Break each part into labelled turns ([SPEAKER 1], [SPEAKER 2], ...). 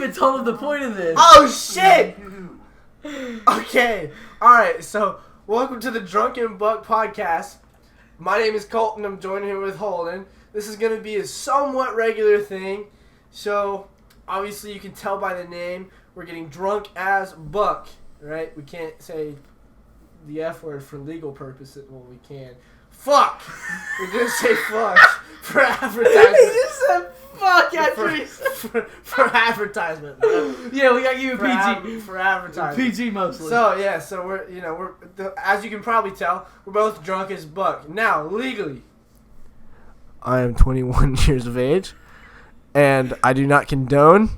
[SPEAKER 1] even told him the point of this.
[SPEAKER 2] Oh, shit! Okay. Alright, so welcome to the Drunken Buck Podcast. My name is Colton. I'm joined here with Holden. This is going to be a somewhat regular thing. So, obviously, you can tell by the name, we're getting drunk as Buck. Right? We can't say the F word for legal purposes. Well, we can. Fuck! We're going to say fuck for advertisement.
[SPEAKER 1] He just said fuck after he said
[SPEAKER 2] for advertisement. Bro.
[SPEAKER 1] Yeah, we got you a PG.
[SPEAKER 2] For advertisement.
[SPEAKER 1] PG mostly.
[SPEAKER 2] So, yeah, so we're as you can probably tell, we're both drunk as Buck. Now, legally, I am 21 years of age, and I do not condone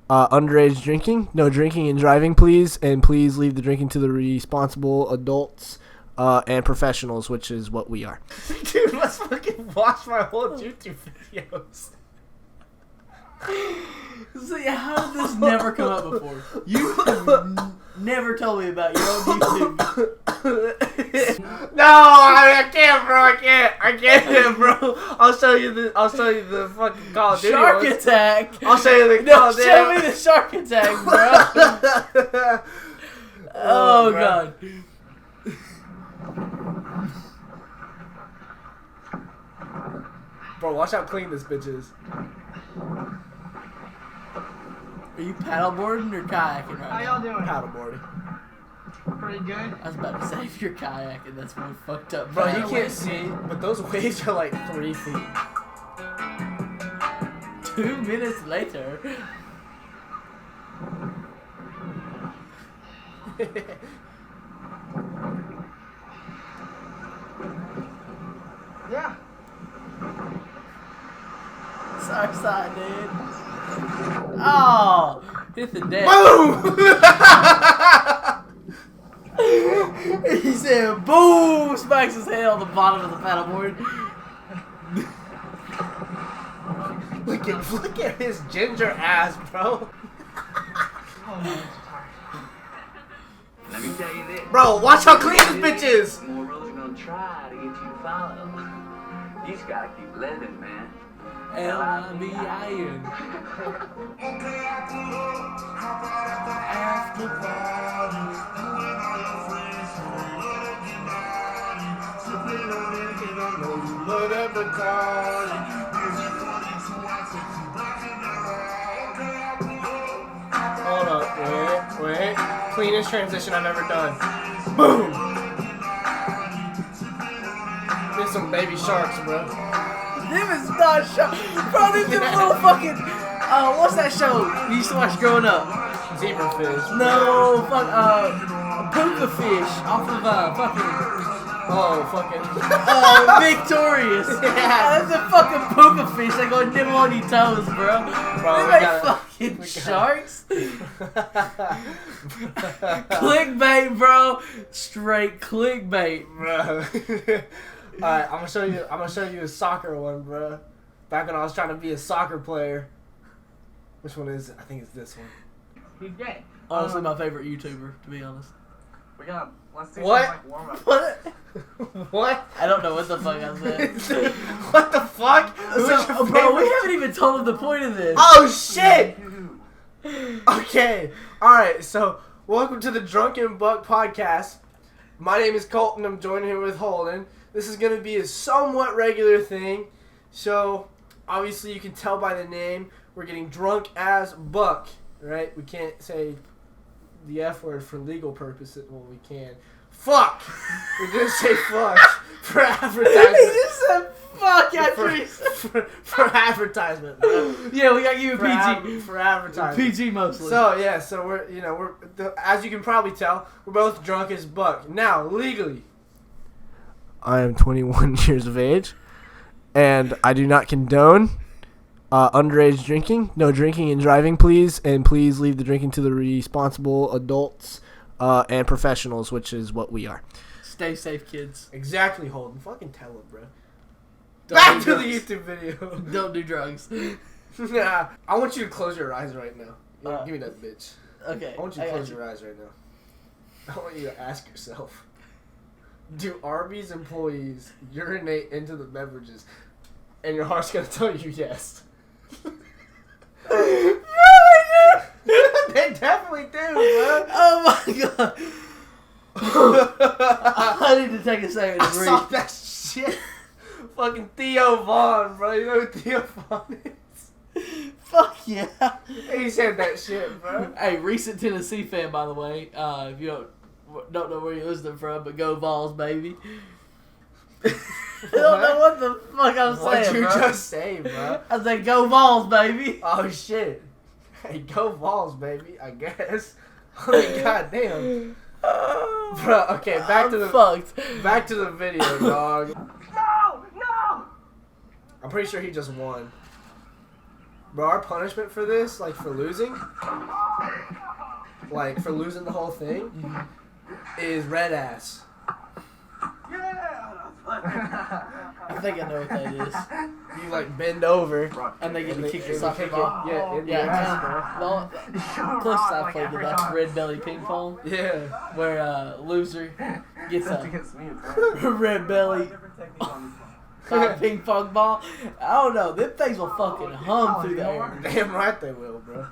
[SPEAKER 2] underage drinking. No drinking and driving, please. And please leave the drinking to the responsible adults and professionals, which is what we are. Dude, let's fucking watch my whole YouTube videos.
[SPEAKER 1] So, yeah, how did this never come up before? You have never told me about your own YouTube.
[SPEAKER 2] No, I can't, bro. I can't, bro. I'll show you the fucking Call of Duty
[SPEAKER 1] Shark
[SPEAKER 2] ones.
[SPEAKER 1] Attack.
[SPEAKER 2] I'll show you the
[SPEAKER 1] No, show me the Shark Attack, bro. Oh,
[SPEAKER 2] bro.
[SPEAKER 1] God.
[SPEAKER 2] Bro, watch how clean this bitch is.
[SPEAKER 1] Are you paddleboarding or kayaking right
[SPEAKER 3] How
[SPEAKER 1] now?
[SPEAKER 3] y'all doing?
[SPEAKER 2] Paddleboarding.
[SPEAKER 3] Pretty good.
[SPEAKER 1] I was about to say, if you're kayaking, that's really fucked up.
[SPEAKER 2] Bro, you can't see, but those waves are like 3 feet.
[SPEAKER 1] 2 minutes later.
[SPEAKER 3] Yeah.
[SPEAKER 1] Sorry, dude. Oh, hit the deck.
[SPEAKER 2] Boom!
[SPEAKER 1] He said, boom! Smacks his head on the bottom of the paddleboard.
[SPEAKER 2] Look at his ginger ass, bro.
[SPEAKER 4] Let me tell you this.
[SPEAKER 2] Bro, watch how clean this bitch is.
[SPEAKER 4] More roads are gonna try to get you to follow. You just gotta keep living, man.
[SPEAKER 1] L-I-B-I-N. After party.
[SPEAKER 2] Hold up, wait. Cleanest transition I've ever done. Boom! There's some baby sharks, bro.
[SPEAKER 1] This is not show. Bro, these are little fucking. What's that show you used to watch growing up?
[SPEAKER 2] Zebrafish.
[SPEAKER 1] No, fuck, puka fish off of, fucking.
[SPEAKER 2] Oh, fucking.
[SPEAKER 1] Victorious.
[SPEAKER 2] Yeah.
[SPEAKER 1] That's a fucking puka fish. They go nibble on your toes, bro.
[SPEAKER 2] Bro,
[SPEAKER 1] They fucking sharks. Clickbait, bro. Straight clickbait,
[SPEAKER 2] Bro. Alright, I'm gonna show you a soccer one, bro. Back when I was trying to be a soccer player. Which one is it? I think it's this one.
[SPEAKER 3] He's gay.
[SPEAKER 1] Honestly, my favorite YouTuber, to be honest.
[SPEAKER 3] We got. Let's do
[SPEAKER 2] What?
[SPEAKER 3] some like warm up.
[SPEAKER 2] What? What?
[SPEAKER 1] I don't know what the fuck I said.
[SPEAKER 2] What the fuck? Who's your
[SPEAKER 1] Bro, we
[SPEAKER 2] favorite?
[SPEAKER 1] haven't even told him the point of this.
[SPEAKER 2] Oh shit! Okay. Alright, so welcome to the Drunken Buck Podcast. My name is Colton. I'm joined here with Holden. This is going to be a somewhat regular thing. So, obviously, you can tell by the name, we're getting drunk as Buck. Right? We can't say the F word for legal purposes. Well, we can. Fuck! We're going to say fuck for advertisement.
[SPEAKER 1] He just said fuck after he said
[SPEAKER 2] for advertisement. Bro.
[SPEAKER 1] Yeah, we got you a PG.
[SPEAKER 2] For advertisement.
[SPEAKER 1] PG mostly.
[SPEAKER 2] So yeah, so we're as you can probably tell, we're both drunk as Buck. Now, legally, I am 21 years of age, and I do not condone underage drinking. No drinking and driving, please. And please leave the drinking to the responsible adults and professionals, which is what we are.
[SPEAKER 1] Stay safe, kids.
[SPEAKER 2] Exactly, Holden. Fucking tell him, bro.
[SPEAKER 1] Don't
[SPEAKER 2] Back
[SPEAKER 1] do
[SPEAKER 2] to the
[SPEAKER 1] drugs.
[SPEAKER 2] YouTube video.
[SPEAKER 1] Don't do drugs.
[SPEAKER 2] Nah, I want you to close your eyes right now. Give me that bitch.
[SPEAKER 1] Okay.
[SPEAKER 2] I want you to
[SPEAKER 1] got
[SPEAKER 2] close your eyes right now. I want you to ask yourself, do Arby's employees urinate into the beverages? And your heart's going to tell you yes.
[SPEAKER 1] No, I need to take a second
[SPEAKER 2] I
[SPEAKER 1] to
[SPEAKER 2] saw
[SPEAKER 1] read.
[SPEAKER 2] that shit. Fucking Theo Vaughn, bro. You know who Theo Vaughn is?
[SPEAKER 1] Fuck yeah.
[SPEAKER 2] He said that shit, bro.
[SPEAKER 1] Hey, recent Tennessee fan, by the way. If you don't know where you're listening from, but go Vols, baby. I don't know what the fuck I'm
[SPEAKER 2] What'd
[SPEAKER 1] saying,
[SPEAKER 2] you
[SPEAKER 1] bro.
[SPEAKER 2] just say, bro?
[SPEAKER 1] I said go Vols, baby.
[SPEAKER 2] Oh, shit. Hey, go Vols, baby, I guess. I mean, goddamn. Bro, okay, back to the video, dog.
[SPEAKER 3] No!
[SPEAKER 2] I'm pretty sure he just won. Bro, our punishment for this, like for losing, the whole thing, is red ass.
[SPEAKER 1] I think I know what that is.
[SPEAKER 2] You like bend over
[SPEAKER 1] And they get to kick the
[SPEAKER 2] and
[SPEAKER 1] soccer
[SPEAKER 2] kick it,
[SPEAKER 1] ball.
[SPEAKER 2] yeah, in the
[SPEAKER 1] Yeah,
[SPEAKER 2] ass, bro.
[SPEAKER 1] the closest I played to that red belly ping pong,
[SPEAKER 2] Yeah.
[SPEAKER 1] where loser gets
[SPEAKER 3] That's
[SPEAKER 1] a
[SPEAKER 3] against me, it's
[SPEAKER 1] red belly ping pong ball. I don't know. Them things will fucking hum through the air.
[SPEAKER 2] Damn right they will, bro.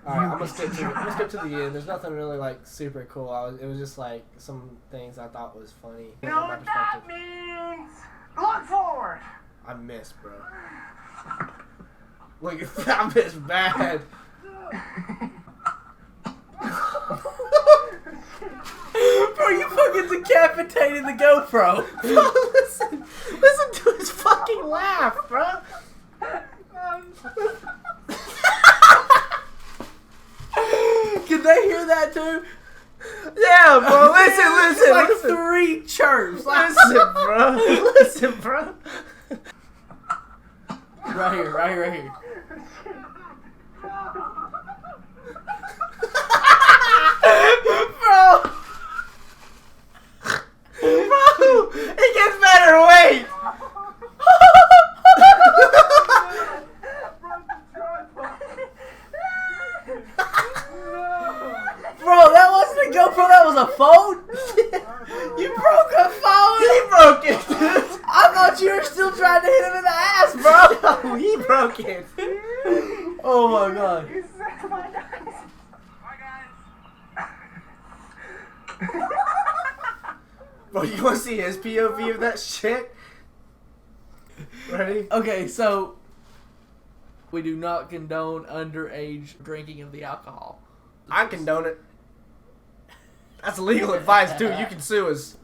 [SPEAKER 2] Alright, I'm gonna skip to the end. There's nothing really like super cool. It was just like some things I thought was funny.
[SPEAKER 3] You know what that means? Look forward!
[SPEAKER 2] I missed, bro. Look, I missed bad.
[SPEAKER 1] Bro, you fucking decapitated the GoPro.
[SPEAKER 2] Listen to his fucking laugh, bro.
[SPEAKER 1] Can they hear that too?
[SPEAKER 2] Yeah, bro. Listen.
[SPEAKER 1] Like 3 chirps.
[SPEAKER 2] Listen, bro. Listen, bro.
[SPEAKER 1] Right here. Bro!
[SPEAKER 2] Bro, it gets better. Wait.
[SPEAKER 1] Bro, that wasn't a GoPro, that was a phone? You broke a phone?
[SPEAKER 2] He broke it, dude.
[SPEAKER 1] I thought you were still trying to hit him in the ass, bro.
[SPEAKER 2] No, he broke it.
[SPEAKER 1] Oh my god.
[SPEAKER 2] Bro, you want to see his POV of that shit? Ready?
[SPEAKER 1] Okay, so we do not condone underage drinking of the alcohol.
[SPEAKER 2] I condone it. That's legal advice, too. You can sue us.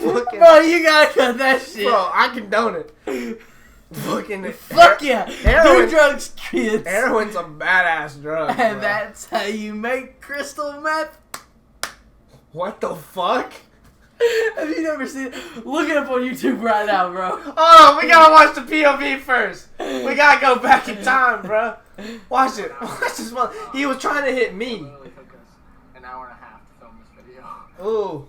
[SPEAKER 2] Fucking,
[SPEAKER 1] Bro, you gotta cut that shit.
[SPEAKER 2] bro, I condone it. Fucking
[SPEAKER 1] Fuck yeah.
[SPEAKER 2] Heroin.
[SPEAKER 1] Do drugs, kids.
[SPEAKER 2] Heroin's a badass drug.
[SPEAKER 1] And
[SPEAKER 2] bro.
[SPEAKER 1] that's how you make crystal meth.
[SPEAKER 2] What the fuck?
[SPEAKER 1] Have you never seen it? Look it up on YouTube right now, bro.
[SPEAKER 2] Oh, we gotta watch the POV first. We gotta go back in time, bro. Watch it. Watch this one. He was trying to hit me.
[SPEAKER 3] It literally took us an hour and a half to film this video.
[SPEAKER 2] Ooh.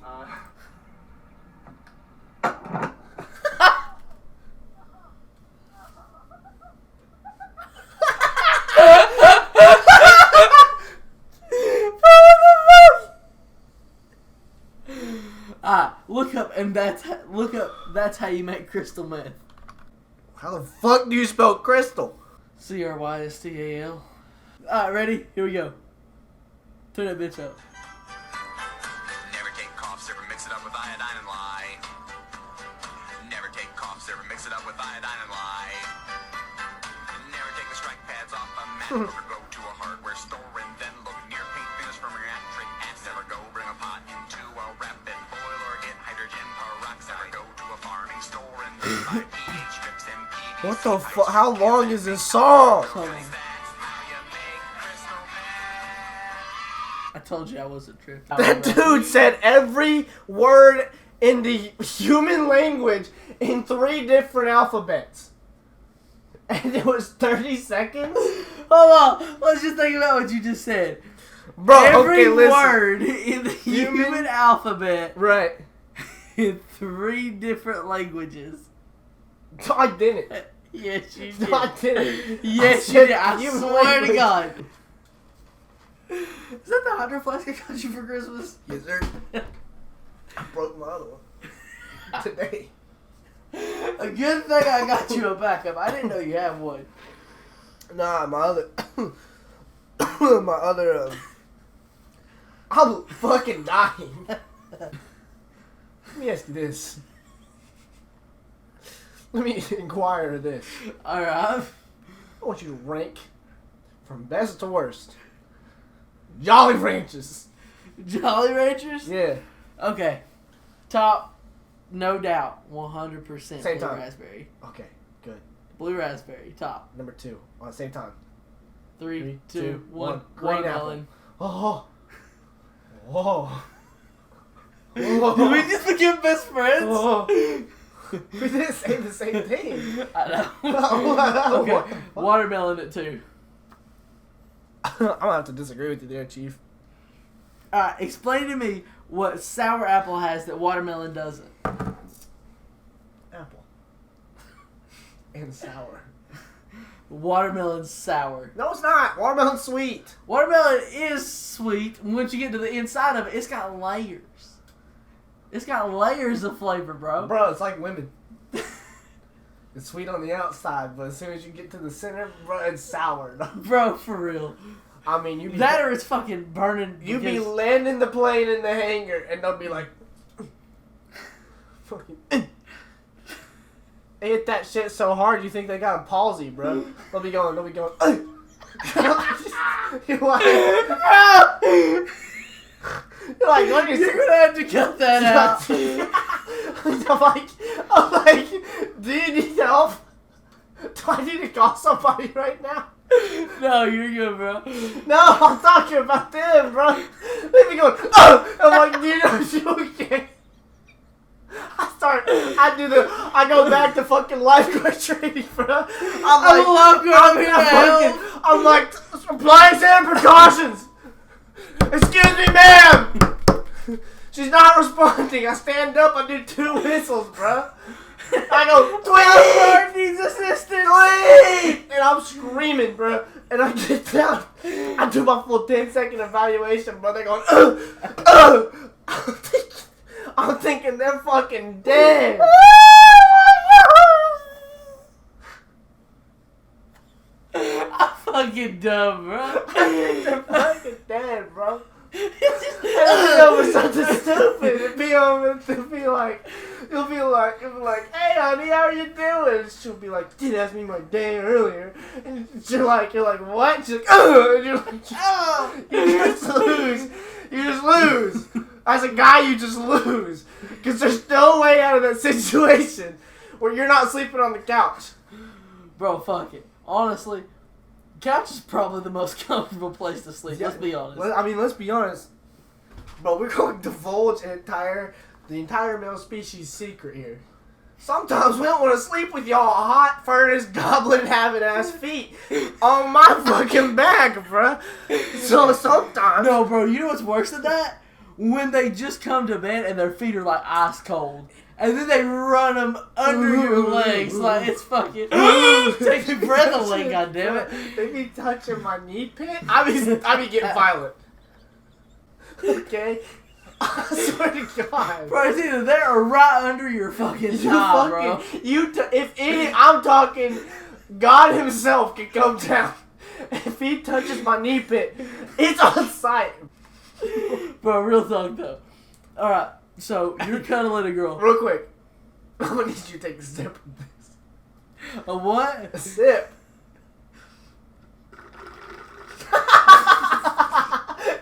[SPEAKER 1] Look up. That's how you make crystal meth.
[SPEAKER 2] How the fuck do you spell crystal?
[SPEAKER 1] CRYSTAL. Alright, ready? Here we go. Turn that bitch up.
[SPEAKER 5] Never take cough syrup and mix it up with iodine and lye. Never take cough syrup and mix it up with iodine and lye. Never take the strike pads off a mat or go to a hardware store and then look near paint finish from your actric ass. Never go bring a pot into a rapid boil or get hydrogen peroxide. Never go to a farming store and then buy pH strips and PVC.
[SPEAKER 2] What the fuck? How long is this song?
[SPEAKER 1] I told you I wasn't tripping.
[SPEAKER 2] That dude said every word in the human language in 3 different alphabets. And it was 30 seconds?
[SPEAKER 1] Hold on. Let's just think about what you just said.
[SPEAKER 2] Bro,
[SPEAKER 1] Every
[SPEAKER 2] okay, listen.
[SPEAKER 1] word in the human alphabet
[SPEAKER 2] Right.
[SPEAKER 1] in 3 different languages.
[SPEAKER 2] I didn't.
[SPEAKER 1] Yes, you did.
[SPEAKER 2] I didn't.
[SPEAKER 1] Yes,
[SPEAKER 2] I
[SPEAKER 1] you
[SPEAKER 2] said
[SPEAKER 1] did. I
[SPEAKER 2] human
[SPEAKER 1] swear to
[SPEAKER 2] language.
[SPEAKER 1] God. Is that the hydro flask I got you for Christmas?
[SPEAKER 2] Yes, sir. I broke my other one. Today.
[SPEAKER 1] A good thing I got you a backup. I didn't know you had one.
[SPEAKER 2] Nah, my other... I'm fucking dying. Let me ask you this. Let me inquire this.
[SPEAKER 1] Alright.
[SPEAKER 2] I want you to rank from best to worst. Jolly Ranchers.
[SPEAKER 1] Jolly Ranchers?
[SPEAKER 2] Yeah.
[SPEAKER 1] Okay. Top, no doubt, 100%
[SPEAKER 2] Same
[SPEAKER 1] blue
[SPEAKER 2] time.
[SPEAKER 1] raspberry.
[SPEAKER 2] Okay, good.
[SPEAKER 1] Blue raspberry, top.
[SPEAKER 2] Number 2 on the same time.
[SPEAKER 1] 3, 2,
[SPEAKER 2] 2,
[SPEAKER 1] 1.
[SPEAKER 2] 1. Green
[SPEAKER 1] Watermelon.
[SPEAKER 2] Oh. Whoa.
[SPEAKER 1] Did we just become best friends?
[SPEAKER 2] Oh. We didn't say the same thing.
[SPEAKER 1] I know.
[SPEAKER 2] What
[SPEAKER 1] Okay.
[SPEAKER 2] the fuck?
[SPEAKER 1] Watermelon at 2.
[SPEAKER 2] I'm gonna have to disagree with you there, Chief.
[SPEAKER 1] Alright, explain to me what sour apple has that watermelon doesn't.
[SPEAKER 2] Apple. And sour.
[SPEAKER 1] Watermelon's sour.
[SPEAKER 2] No, it's not. Watermelon's sweet.
[SPEAKER 1] Watermelon is sweet. Once you get to the inside of it, it's got layers. It's got layers of flavor, bro.
[SPEAKER 2] Bro, it's like women. It's sweet on the outside, but as soon as you get to the center, bro, it's sour.
[SPEAKER 1] Bro, for real.
[SPEAKER 2] I mean, you be
[SPEAKER 1] That or it's fucking burning.
[SPEAKER 2] you be
[SPEAKER 1] because-
[SPEAKER 2] landing the plane in the hangar, and they'll be like, fucking. They hit that shit so hard, you think they got a palsy, bro. They'll be going. You're like, what is
[SPEAKER 1] You're gonna have to cut that out.
[SPEAKER 2] I'm like, do you need help? Do I need to call somebody right now?
[SPEAKER 1] No, you're good, bro.
[SPEAKER 2] No, I'm talking about them, bro. They be going, oh! I'm like, do you know you okay? I go back to fucking lifeguard training, bro.
[SPEAKER 1] I'm a lifeguard, I'm here to help.
[SPEAKER 2] I'm like, supplies and precautions. Excuse me, ma'am. She's not responding. I stand up, I do 2 whistles, bro. I go,
[SPEAKER 1] Lifeguard
[SPEAKER 2] tweet!
[SPEAKER 1] needs assistance.
[SPEAKER 2] Tweet! And I'm screaming, bro. And I get down. I do my full 10-second evaluation, bro. They're going, I'm thinking they're fucking dead.
[SPEAKER 1] I'm fucking dumb, bro.
[SPEAKER 2] I think they're fucking dead, bro. And it'll be over something stupid. It'll be like, hey honey, how are you doing? And she'll be like, you did ask me my day earlier. And you're like, what? She's like, oh, and you're like, oh, you just lose. As a guy, you just lose. Because there's no way out of that situation where you're not sleeping on the couch.
[SPEAKER 1] Bro, fuck it. Honestly, couch is probably the most comfortable place to sleep. Let's be honest.
[SPEAKER 2] Let's be honest. Bro, we're going to divulge the entire male species secret here. Sometimes we don't want to sleep with y'all hot furnace goblin having ass feet on my fucking back, bro. So sometimes.
[SPEAKER 1] No, bro, you know what's worse than that? When they just come to bed and their feet are like ice cold. And then they run them under your legs like it's fucking take your breath away, goddammit.
[SPEAKER 2] They be touching my knee pit. I be getting violent. Okay? I swear to God.
[SPEAKER 1] Bro, it's either there or right under your fucking thigh, bro.
[SPEAKER 2] I'm talking, God himself can come down. If he touches my knee pit, it's on sight.
[SPEAKER 1] Bro, real talk though. Alright, so you're cuddling a girl.
[SPEAKER 2] Real quick, I'm gonna need you to take a sip of this.
[SPEAKER 1] A what?
[SPEAKER 2] A sip.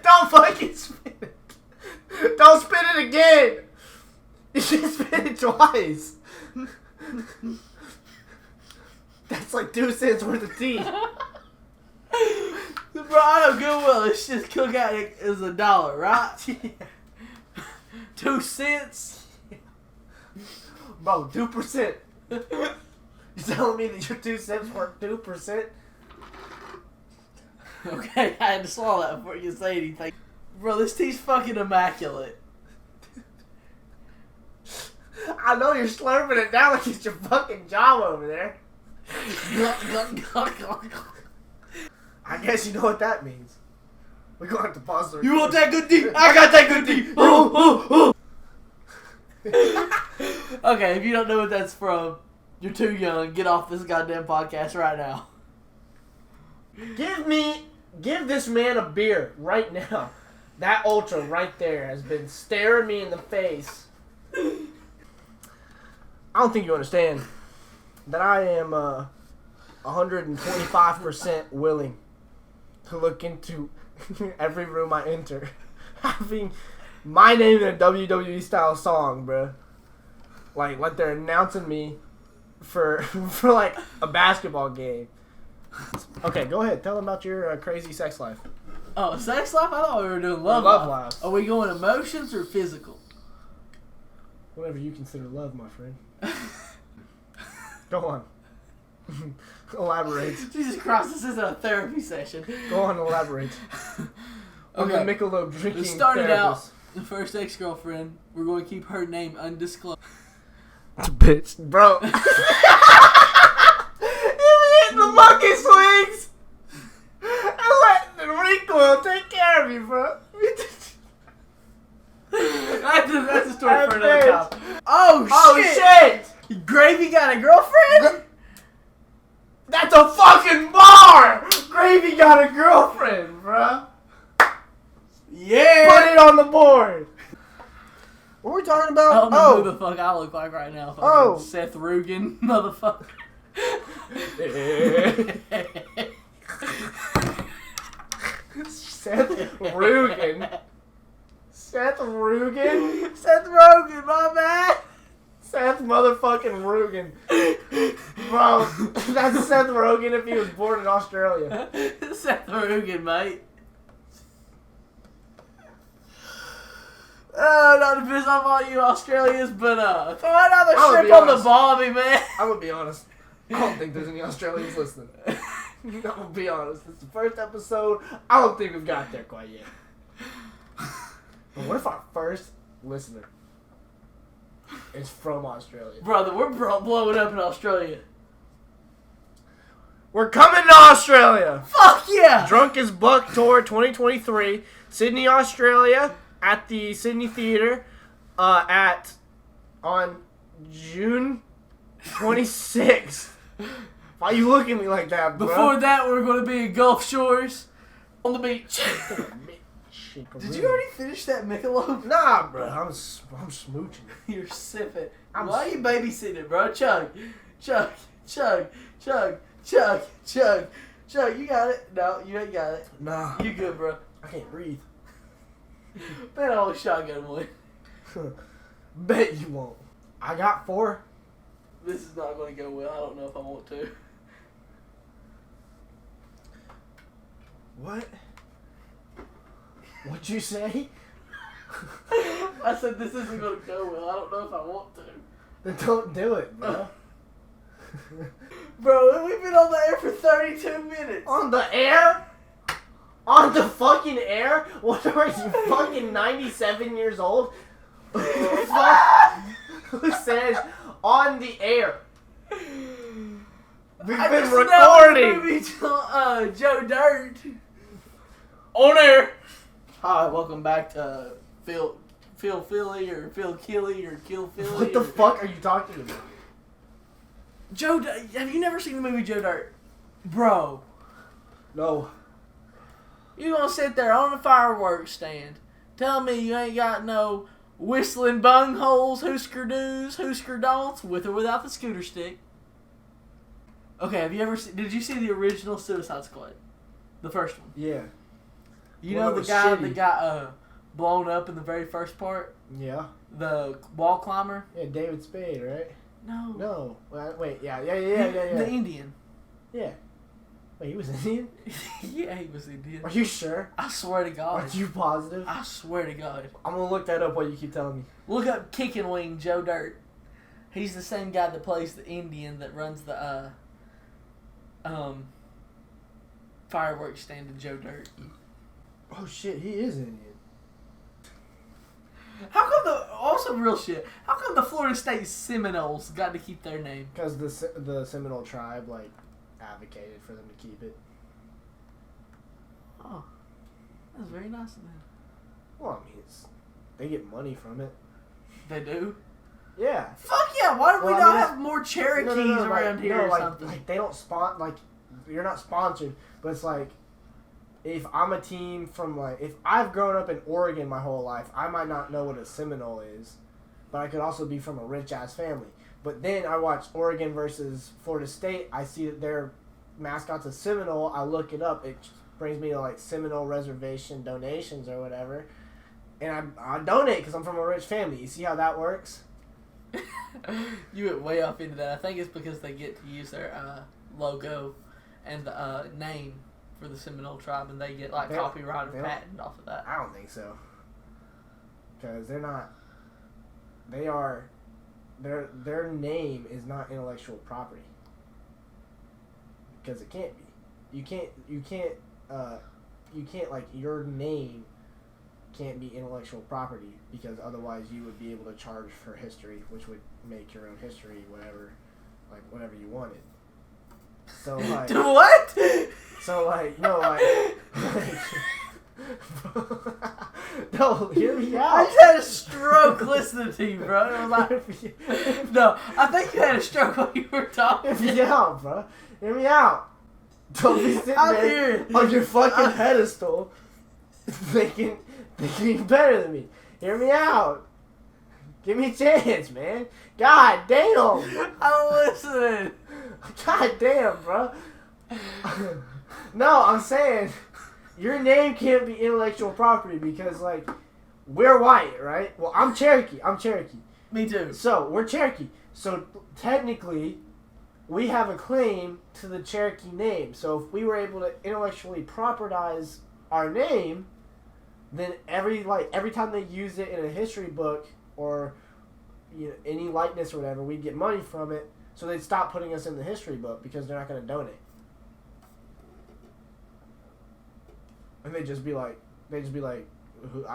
[SPEAKER 2] Don't fucking spin it. Don't spin it again. You should spin it twice. That's like 2 cents worth of tea.
[SPEAKER 1] Bro, I know good well this shit's cook out is $1, right?
[SPEAKER 2] Yeah.
[SPEAKER 1] 2 cents?
[SPEAKER 2] Bro, 2%. You telling me that your 2 cents worth 2%?
[SPEAKER 1] Okay, I had to swallow that before you say anything. Bro, this tea's fucking immaculate.
[SPEAKER 2] I know you're slurping it down like it's your fucking job over there. I guess you know what that means. We're going to have to pause the
[SPEAKER 1] You want that good tea? I got that good tea. Okay, if you don't know what that's from, you're too young. Get off this goddamn podcast right now.
[SPEAKER 2] Give this man a beer right now. That Ultra right there has been staring me in the face I don't think you understand that I am 125% willing to look into every room I enter, having my name in a WWE style song, bruh. Like they're announcing me for like a basketball game. Okay, go ahead. Tell them about your crazy sex life.
[SPEAKER 1] Oh, sex life? I thought we were doing love
[SPEAKER 2] Love
[SPEAKER 1] life.
[SPEAKER 2] life.
[SPEAKER 1] Are we going emotions or physical?
[SPEAKER 2] Whatever you consider love, my friend. Go on. Elaborate.
[SPEAKER 1] Jesus Christ, this isn't a therapy session.
[SPEAKER 2] Go on, elaborate.
[SPEAKER 1] Okay.
[SPEAKER 2] I'm the Michelob drinking
[SPEAKER 1] It started
[SPEAKER 2] therapist.
[SPEAKER 1] out, the first ex-girlfriend, we're going to keep her name undisclosed.
[SPEAKER 2] Bitch. Bro. You hitting the monkey swings and letting the recoil take care of you, bro.
[SPEAKER 1] That's a story
[SPEAKER 2] That
[SPEAKER 1] for another
[SPEAKER 2] bitch.
[SPEAKER 1] time. Oh,
[SPEAKER 2] Oh,
[SPEAKER 1] shit!
[SPEAKER 2] shit!
[SPEAKER 1] Gravy got a girlfriend?
[SPEAKER 2] That's a fucking bar! Gravy got a girlfriend, bro.
[SPEAKER 1] Yeah!
[SPEAKER 2] Put it on the board. What are we talking
[SPEAKER 1] I
[SPEAKER 2] about?
[SPEAKER 1] don't know who the fuck I look like right now. Fucking
[SPEAKER 2] Oh.
[SPEAKER 1] Seth Rogen, motherfucker.
[SPEAKER 2] Seth Rogen. Seth Rogen?
[SPEAKER 1] Seth Rogen, my man.
[SPEAKER 2] Seth motherfucking Rogen. Bro, that's Seth Rogen if he was born in Australia.
[SPEAKER 1] Seth Rogen, mate. Not to piss off all you Australians, but throw another
[SPEAKER 2] I'll
[SPEAKER 1] shrimp
[SPEAKER 2] be
[SPEAKER 1] on the
[SPEAKER 2] honest.
[SPEAKER 1] barbie, man.
[SPEAKER 2] I'm gonna be honest. I don't think there's any Australians listening. I'm gonna be honest. It's the first episode. I don't think we've got there quite yet. But what if our first listener is from Australia?
[SPEAKER 1] Brother, we're blowing up in Australia.
[SPEAKER 2] We're coming to Australia!
[SPEAKER 1] Fuck yeah!
[SPEAKER 2] Drunk as Buck Tour 2023, Sydney, Australia, at the Sydney Theatre, on June 26th. Why you looking at me like that, bro?
[SPEAKER 1] Before that, we're going to be in Gulf Shores on the beach. Did you already finish that Michelob?
[SPEAKER 2] Nah, bro. I'm smooching.
[SPEAKER 1] You're sipping.
[SPEAKER 2] I'm
[SPEAKER 1] Why are you babysitting it, bro? Chug. Chug. Chug. Chug. Chug. Chug. Chug. You got it. No, you ain't got it.
[SPEAKER 2] Nah,
[SPEAKER 1] You good, bro.
[SPEAKER 2] I can't breathe.
[SPEAKER 1] Man, I always shotgun one.
[SPEAKER 2] Bet you won't. I got 4.
[SPEAKER 1] This is not going to go well. I don't know if I want to.
[SPEAKER 2] What? What'd you say?
[SPEAKER 1] I said this isn't going to go well. I don't know if I want to.
[SPEAKER 2] Then don't do it, bro.
[SPEAKER 1] Bro, we've been on the air for 32 minutes.
[SPEAKER 2] On the air? On the fucking air? What are you, fucking 97 years old? Who says on the air? We've
[SPEAKER 1] I
[SPEAKER 2] been
[SPEAKER 1] just know
[SPEAKER 2] recording.
[SPEAKER 1] the movie, Joe Dirt. On air. Hi, welcome back to Phil Philly or Phil Killy or Kill Philly.
[SPEAKER 2] What the fuck are you talking about?
[SPEAKER 1] Joe Dirt. Have you never seen the movie Joe Dirt? Bro,
[SPEAKER 2] No.
[SPEAKER 1] you gonna sit there on a fireworks stand, tell me you ain't got no whistling bungholes, Hoosker do's, Hoosker don'ts, with or without the scooter stick. Okay, have you ever did you see the original Suicide Squad? The first one.
[SPEAKER 2] Yeah.
[SPEAKER 1] You
[SPEAKER 2] Well,
[SPEAKER 1] know
[SPEAKER 2] it
[SPEAKER 1] the
[SPEAKER 2] was
[SPEAKER 1] guy
[SPEAKER 2] shitty.
[SPEAKER 1] that got blown up in the very first part?
[SPEAKER 2] Yeah.
[SPEAKER 1] The wall climber?
[SPEAKER 2] Yeah, David Spade, right?
[SPEAKER 1] No.
[SPEAKER 2] No. Wait, yeah.
[SPEAKER 1] The Indian.
[SPEAKER 2] Yeah. Wait, he was Indian?
[SPEAKER 1] Yeah, he was Indian.
[SPEAKER 2] Are you sure?
[SPEAKER 1] I swear to God.
[SPEAKER 2] Are you positive?
[SPEAKER 1] I swear to God.
[SPEAKER 2] I'm gonna look that up while you keep telling me.
[SPEAKER 1] Look up Kicking Wing Joe Dirt. He's the same guy that plays the Indian that runs the fireworks stand in Joe Dirt.
[SPEAKER 2] Oh shit, he is Indian.
[SPEAKER 1] How come also real shit, how come the Florida State Seminoles got to keep their name?
[SPEAKER 2] Because the Seminole tribe advocated for them to keep it.
[SPEAKER 1] Oh, that's very nice of them.
[SPEAKER 2] Well, I mean, they get money from it.
[SPEAKER 1] They do?
[SPEAKER 2] Yeah.
[SPEAKER 1] Fuck yeah, why do we
[SPEAKER 2] Well, I
[SPEAKER 1] not
[SPEAKER 2] mean,
[SPEAKER 1] have more Cherokees around here or something?
[SPEAKER 2] Like they don't you're not sponsored, but it's like if I'm a team from if I've grown up in Oregon my whole life, I might not know what a Seminole is, but I could also be from a rich ass family. But then I watch Oregon versus Florida State. I see that their mascot's a Seminole. I look it up. It brings me to like Seminole Reservation donations or whatever. And I donate because I'm from a rich family. You see how that works?
[SPEAKER 1] You went way off into that. I think it's because they get to use their logo and name for the Seminole tribe, and they get like copyright or patent off of that.
[SPEAKER 2] I don't think so. Because they're not. They are. Their name is not intellectual property. Because it can't be. You can't like your name can't be intellectual property because otherwise you would be able to charge for history, which would make your own history whatever you wanted. So like
[SPEAKER 1] what?
[SPEAKER 2] So like no like no, hear me out.
[SPEAKER 1] I just had a stroke listening to you, bro. It was like, no, I think you had a stroke while you were talking.
[SPEAKER 2] Hear me out, bro. Hear me out. Don't be sitting
[SPEAKER 1] I'm
[SPEAKER 2] there
[SPEAKER 1] here.
[SPEAKER 2] on your fucking pedestal thinking you're better than me. Hear me out. Give me a chance, man. God damn.
[SPEAKER 1] I'm listening.
[SPEAKER 2] God damn, bro. No, I'm saying your name can't be intellectual property because, like, we're white, right? Well, I'm Cherokee.
[SPEAKER 1] Me too.
[SPEAKER 2] So, we're Cherokee. So, technically, we have a claim to the Cherokee name. So, if we were able to intellectually propertize our name, then every time they use it in a history book or any likeness or whatever, we'd get money from it. So they'd stop putting us in the history book because they're not going to donate. And they'd just be like, I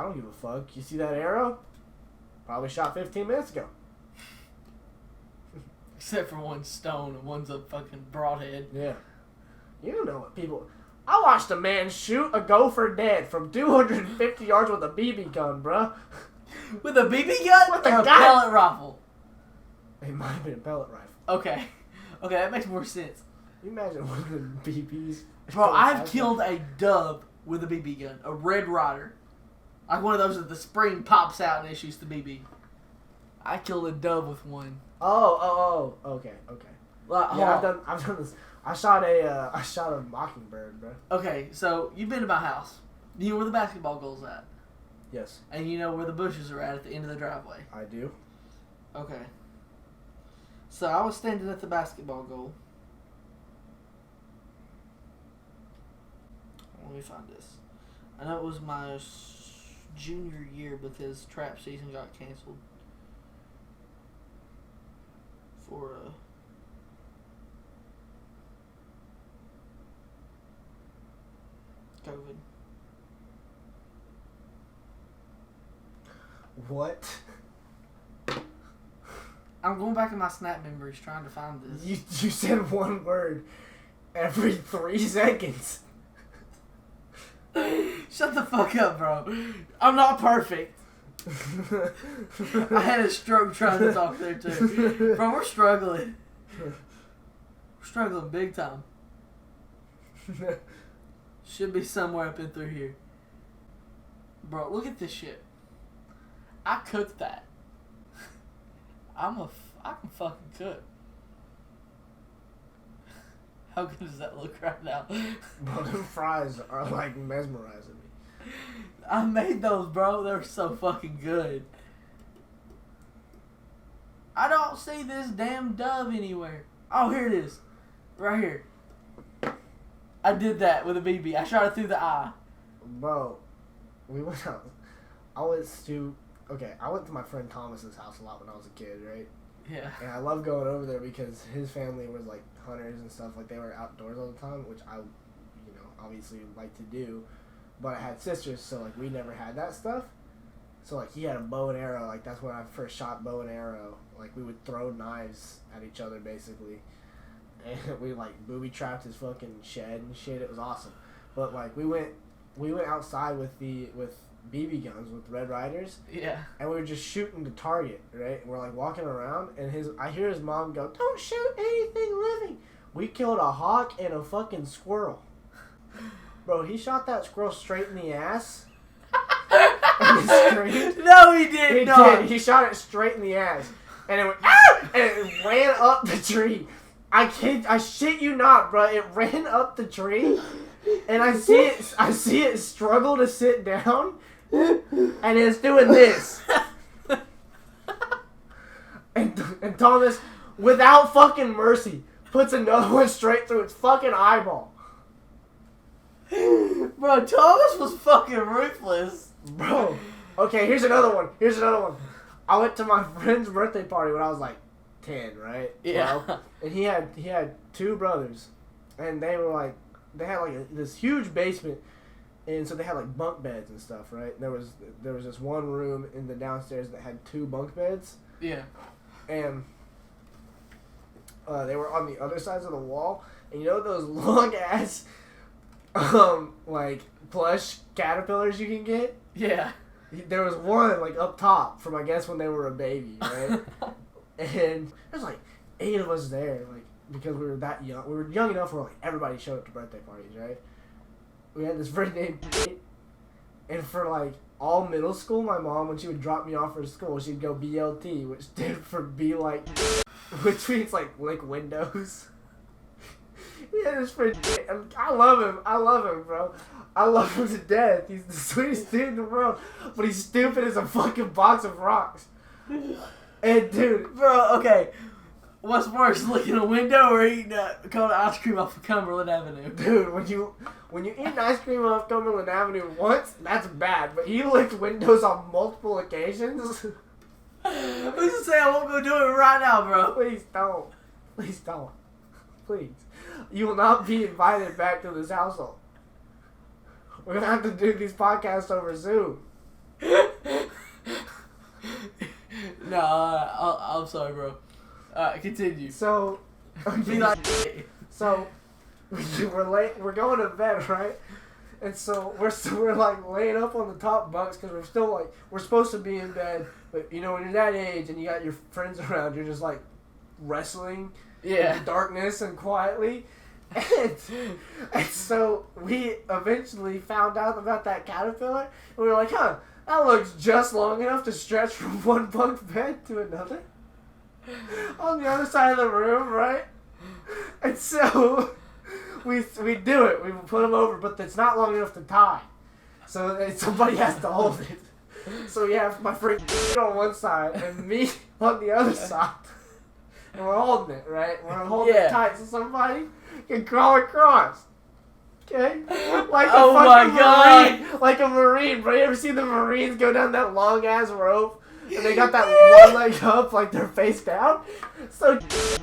[SPEAKER 2] don't give a fuck. You see that arrow? Probably shot 15 minutes ago.
[SPEAKER 1] Except for one's stone and one's a fucking broadhead.
[SPEAKER 2] Yeah. You don't know what people... I watched a man shoot a gopher dead from 250 yards with a BB gun, bruh.
[SPEAKER 1] With a BB gun?
[SPEAKER 2] With a
[SPEAKER 1] or a
[SPEAKER 2] gun?
[SPEAKER 1] pellet rifle?
[SPEAKER 2] It might have been a pellet rifle.
[SPEAKER 1] Okay, that makes more sense.
[SPEAKER 2] Can you imagine one of the BBs?
[SPEAKER 1] Bro, I've killed a dove with a BB gun. A Red Ryder. Like one of those that the spring pops out and it shoots the BB. I killed a dove with one.
[SPEAKER 2] Oh, okay.
[SPEAKER 1] Like,
[SPEAKER 2] Yeah, I've done this. I shot a mockingbird, bro.
[SPEAKER 1] Okay, so you've been to my house. You know where the basketball goal's at.
[SPEAKER 2] Yes.
[SPEAKER 1] And you know where the bushes are at the end of the driveway.
[SPEAKER 2] I do.
[SPEAKER 1] Okay. So I was standing at the basketball goal. Let me find this. I know it was my junior year because trap season got canceled. For COVID.
[SPEAKER 2] What?
[SPEAKER 1] I'm going back in my Snap memories trying to find this.
[SPEAKER 2] You said one word every 3 seconds.
[SPEAKER 1] Shut the fuck up, bro. I'm not perfect. I had a stroke trying to talk there too. Bro, we're struggling. We're struggling big time. Should be somewhere up in through here. Bro, look at this shit. I cooked that. I can fucking cook. How good does that look right now?
[SPEAKER 2] Bro, them fries are like mesmerizing me.
[SPEAKER 1] I made those, bro. They're so fucking good. I don't see this damn dove anywhere. Oh, here it is. Right here. I did that with a BB. I shot it through the eye.
[SPEAKER 2] Bro, we went out. I went to my friend Thomas's house a lot when I was a kid, right?
[SPEAKER 1] Yeah.
[SPEAKER 2] And I love going over there because his family was like hunters and stuff. Like they were outdoors all the time, which I, obviously like to do. But I had sisters, so like we never had that stuff. So like he had a bow and arrow. Like that's when I first shot bow and arrow. Like we would throw knives at each other basically, and we like booby trapped his fucking shed and shit. It was awesome. But like we went outside with BB guns with Red Riders.
[SPEAKER 1] Yeah.
[SPEAKER 2] And we were just shooting the target, right? And we're like walking around, and I hear his mom go, "Don't shoot anything living." We killed a hawk and a fucking squirrel. Bro, he shot that squirrel straight in the ass. And he screamed.
[SPEAKER 1] No, he did not.
[SPEAKER 2] He shot it straight in the ass. and it went, ah! And it ran up the tree. I shit you not, bro. It ran up the tree, and I see it struggle to sit down, and it's doing this. And Thomas, without fucking mercy, puts another one straight through its fucking eyeball.
[SPEAKER 1] Bro, Thomas was fucking ruthless.
[SPEAKER 2] Bro. Okay, here's another one. I went to my friend's birthday party when I was like 10, right?
[SPEAKER 1] Yeah.
[SPEAKER 2] 12. And he had two brothers. And they had this huge basement. And so they had like bunk beds and stuff, right? There was this one room in the downstairs that had two bunk beds.
[SPEAKER 1] Yeah.
[SPEAKER 2] And they were on the other sides of the wall. And you know those long ass like plush caterpillars you can get?
[SPEAKER 1] Yeah.
[SPEAKER 2] There was one like up top from I guess when they were a baby, right? And there's like 8 of us there, like because we were that young. We were young enough where like everybody showed up to birthday parties, right? We had this friend named Kate, and for like all middle school, my mom, when she would drop me off for school, she'd go BLT, which stood for be like, which means like lick windows. Yeah, this friend, I love him, bro. I love him to death. He's the sweetest dude in the world, but he's stupid as a fucking box of rocks. And dude,
[SPEAKER 1] Bro, okay. What's worse, licking a window or eating a cone of ice cream off of Cumberland Avenue?
[SPEAKER 2] dude, when you eat an ice cream off Cumberland Avenue once, that's bad. But he licked windows on multiple occasions.
[SPEAKER 1] Who's to say I won't go do it right now, bro?
[SPEAKER 2] Please don't. Please don't. Please. You will not be invited back to this household. We're going to have to do these podcasts over Zoom.
[SPEAKER 1] No, I'm sorry, bro. Continue.
[SPEAKER 2] So,
[SPEAKER 1] Be like,
[SPEAKER 2] so we're going to bed, right? And so we're like laying up on the top bunks because we're still like, we're supposed to be in bed. But you know, when you're that age and you got your friends around, you're just like wrestling in the darkness and quietly. And so we eventually found out about that caterpillar, and we were like, huh, that looks just long enough to stretch from one bunk bed to another on the other side of the room, right? And so we do it. We put him over, but it's not long enough to tie. So somebody has to hold it. So we have my friend on one side and me on the other side. And we're holding it, right? We're holding it tight so somebody can crawl across. Okay? Like
[SPEAKER 1] Oh my God.
[SPEAKER 2] Marine. Like a Marine, bro. You ever seen the Marines go down that long ass rope? And they got that one leg up like they're face down? So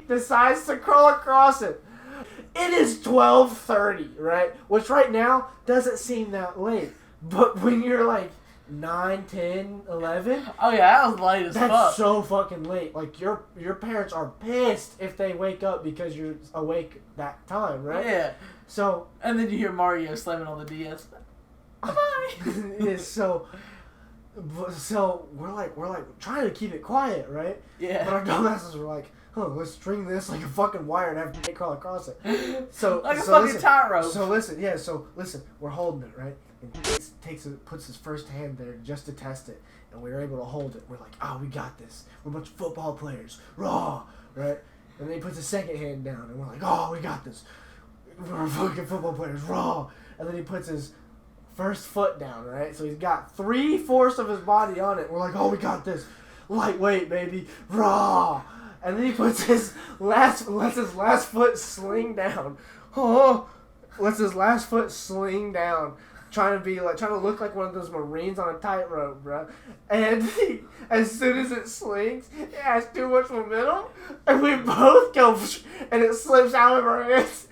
[SPEAKER 2] decides to crawl across it. It is 12:30, right? Which right now doesn't seem that late. But when you're like 9, 10, 11...
[SPEAKER 1] Oh yeah, that was late as
[SPEAKER 2] That's
[SPEAKER 1] fuck.
[SPEAKER 2] so fucking late. Like, your parents are pissed if they wake up because you're awake that time, right?
[SPEAKER 1] Yeah.
[SPEAKER 2] So...
[SPEAKER 1] And then you hear Mario slamming on the DS. Bye.
[SPEAKER 2] Yeah, so we're like trying to keep it quiet, right?
[SPEAKER 1] Yeah.
[SPEAKER 2] But our dumbasses were like, huh, let's string this like a fucking wire and have to crawl across it. So
[SPEAKER 1] Like a
[SPEAKER 2] so
[SPEAKER 1] fucking
[SPEAKER 2] listen,
[SPEAKER 1] tightrope.
[SPEAKER 2] So listen, we're holding it, right? And puts his first hand there just to test it, and we were able to hold it. We're like, oh, we got this. We're a bunch of football players, raw, right? And then he puts his second hand down, and we're like, oh, we got this. We're fucking football players, raw. And then he puts his first foot down, right? So he's got 3/4 of his body on it. We're like, oh, we got this. Lightweight, baby, raw. And then he puts lets his last foot sling down. Oh, lets his last foot sling down. Trying to look like one of those Marines on a tightrope, bro. And as soon as it slings, it has too much momentum, and we both go, and it slips out of our hands.